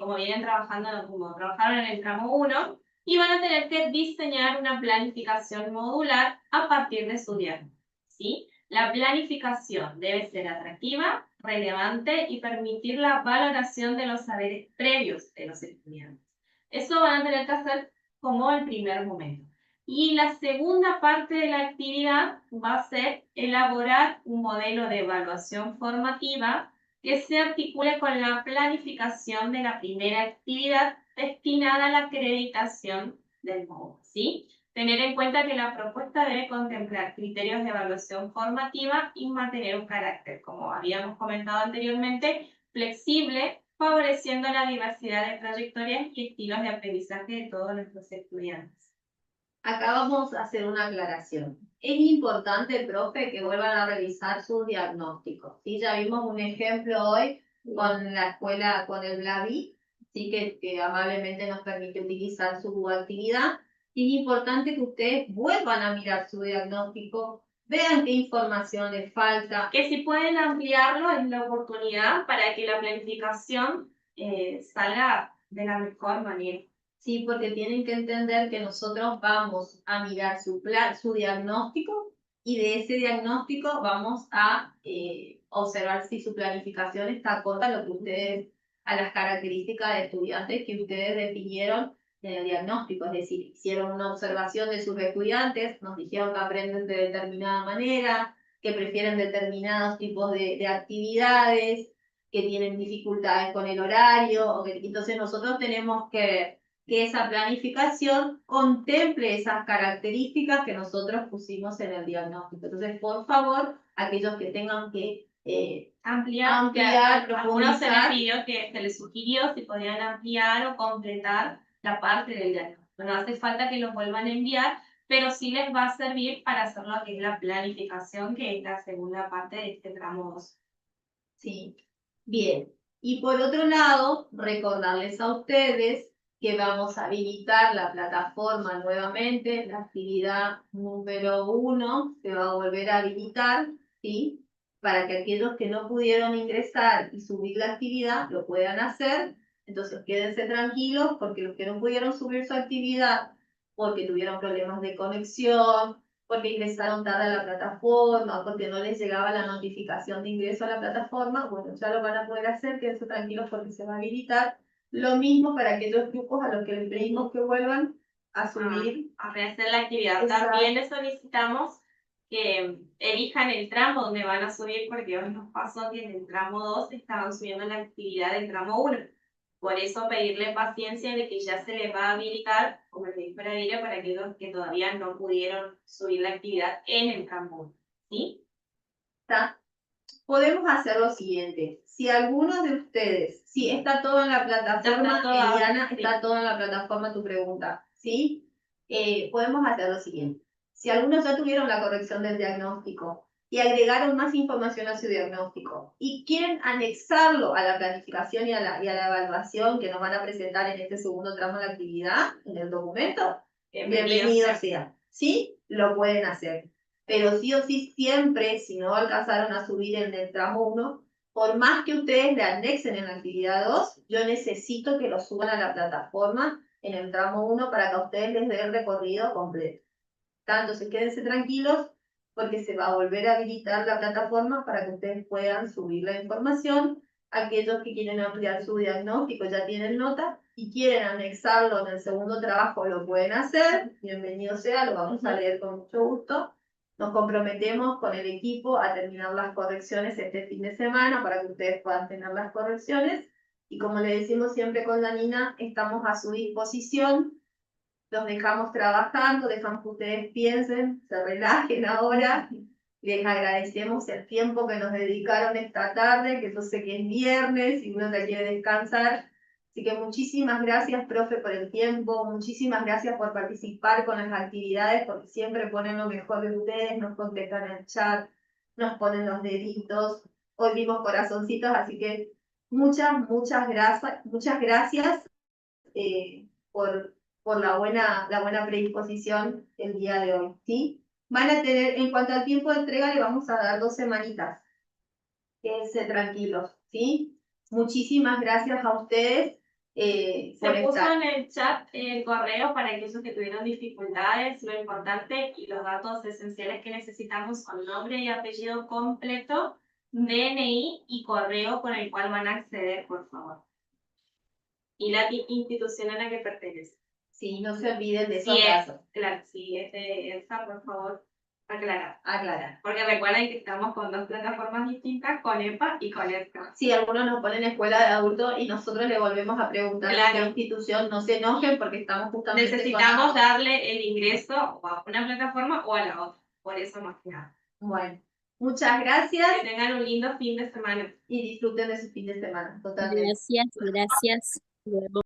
como vienen trabajando, como trabajaron en el tramo 1, y van a tener que diseñar una planificación modular a partir de su diagnóstico, ¿sí? La planificación debe ser atractiva, relevante y permitir la valoración de los saberes previos de los estudiantes. Eso van a tener que hacer como el primer momento. Y la segunda parte de la actividad va a ser elaborar un modelo de evaluación formativa que se articule con la planificación de la primera actividad destinada a la acreditación del módulo, ¿sí? Tener en cuenta que la propuesta debe contemplar criterios de evaluación formativa y mantener un carácter, como habíamos comentado anteriormente, flexible, favoreciendo la diversidad de trayectorias y estilos de aprendizaje de todos nuestros estudiantes. Acá vamos a hacer una aclaración. Es importante, profe, que vuelvan a revisar sus diagnósticos. ¿Sí? Ya vimos un ejemplo hoy con la escuela, con el Blavi, ¿sí? que amablemente nos permite utilizar su actividad. Es importante que ustedes vuelvan a mirar su diagnóstico, vean qué información les falta. Que si pueden ampliarlo es la oportunidad para que la planificación salga de la mejor manera. Sí, porque tienen que entender que nosotros vamos a mirar su diagnóstico y de ese diagnóstico vamos a observar si su planificación está acorde a lo que ustedes, a las características de estudiantes que ustedes definieron en el diagnóstico. Es decir, hicieron una observación de sus estudiantes, nos dijeron que aprenden de determinada manera, que prefieren determinados tipos de actividades, que tienen dificultades con el horario, entonces nosotros tenemos que que esa planificación contemple esas características que nosotros pusimos en el diagnóstico. Entonces, por favor, aquellos que tengan que ampliar, algunos se les pidió que se les sugirió si podían ampliar o completar la parte del diagnóstico. No hace falta que lo vuelvan a enviar, pero sí les va a servir para hacer lo que es la planificación, que es la segunda parte de este tramo 2. Sí, bien. Y por otro lado, recordarles a ustedes que vamos a habilitar la plataforma nuevamente, la actividad número 1 se va a volver a habilitar, ¿sí? Para que aquellos que no pudieron ingresar y subir la actividad lo puedan hacer. Entonces quédense tranquilos porque los que no pudieron subir su actividad porque tuvieron problemas de conexión, porque ingresaron tarde a la plataforma, porque no les llegaba la notificación de ingreso a la plataforma, bueno, ya lo van a poder hacer, quédense tranquilos porque se va a habilitar. Lo mismo para aquellos grupos a los que les pedimos que vuelvan a subir. A rehacer la actividad. Exacto. También les solicitamos que elijan el tramo donde van a subir, porque hoy nos pasó que en el tramo 2 estaban subiendo la actividad del tramo 1. Por eso pedirle paciencia de que ya se les va a habilitar, como les dijo la Biblia, para aquellos que todavía no pudieron subir la actividad en el tramo 1. ¿Sí? ¿Está? Podemos hacer lo siguiente. Si alguno de ustedes, si está todo en la plataforma, Eliana, sí. está todo en la plataforma tu pregunta, ¿sí? Podemos hacer lo siguiente. Si algunos ya tuvieron la corrección del diagnóstico y agregaron más información a su diagnóstico y quieren anexarlo a la planificación y a la evaluación que nos van a presentar en este segundo tramo de la actividad, en el documento, bienvenido sea. ¿Sí? Lo pueden hacer. Pero sí o sí siempre, si no alcanzaron a subir en el tramo 1, por más que ustedes le anexen en la actividad 2, yo necesito que lo suban a la plataforma en el tramo 1 para que a ustedes les dé el recorrido completo. Entonces quédense tranquilos porque se va a volver a habilitar la plataforma para que ustedes puedan subir la información. Aquellos que quieren ampliar su diagnóstico ya tienen nota y quieren anexarlo en el segundo trabajo lo pueden hacer. Bienvenido sea, lo vamos a leer con mucho gusto. Nos comprometemos con el equipo a terminar las correcciones este fin de semana para que ustedes puedan tener las correcciones. Y como le decimos siempre con Danina, estamos a su disposición. Los dejamos trabajando, dejamos que ustedes piensen, se relajen ahora. Les agradecemos el tiempo que nos dedicaron esta tarde, que yo sé que es viernes y uno ya quiere descansar. Así que muchísimas gracias, profe, por el tiempo. Muchísimas gracias por participar con las actividades, porque siempre ponen lo mejor de ustedes, nos contestan en el chat, nos ponen los deditos. Hoy vimos corazoncitos, así que muchas gracias por la buena predisposición el día de hoy, ¿sí? Van a tener, en cuanto al tiempo de entrega, le vamos a dar 2 semanitas. Quédense tranquilos, ¿sí? Muchísimas gracias a ustedes por Se puso estar. en el chat el correo para aquellos que tuvieron dificultades, lo importante y los datos esenciales que necesitamos con nombre y apellido completo, DNI y correo con el cual van a acceder, por favor. Y la institución a la que pertenece. Sí, no se olviden de esos Sí, datos. claro, sí, esa, por favor, aclarar. Aclarar. Porque recuerden que estamos con 2 plataformas distintas, con EPA y con ESCA. Sí, algunos nos ponen escuela de adultos y nosotros le volvemos a preguntar a qué institución. No se enojen porque estamos justamente necesitamos darle el ingreso o a una plataforma o a la otra. Por eso más que nada. Bueno, muchas gracias. Que tengan un lindo fin de semana. Y disfruten de su fin de semana. Totalmente. Gracias. Luego.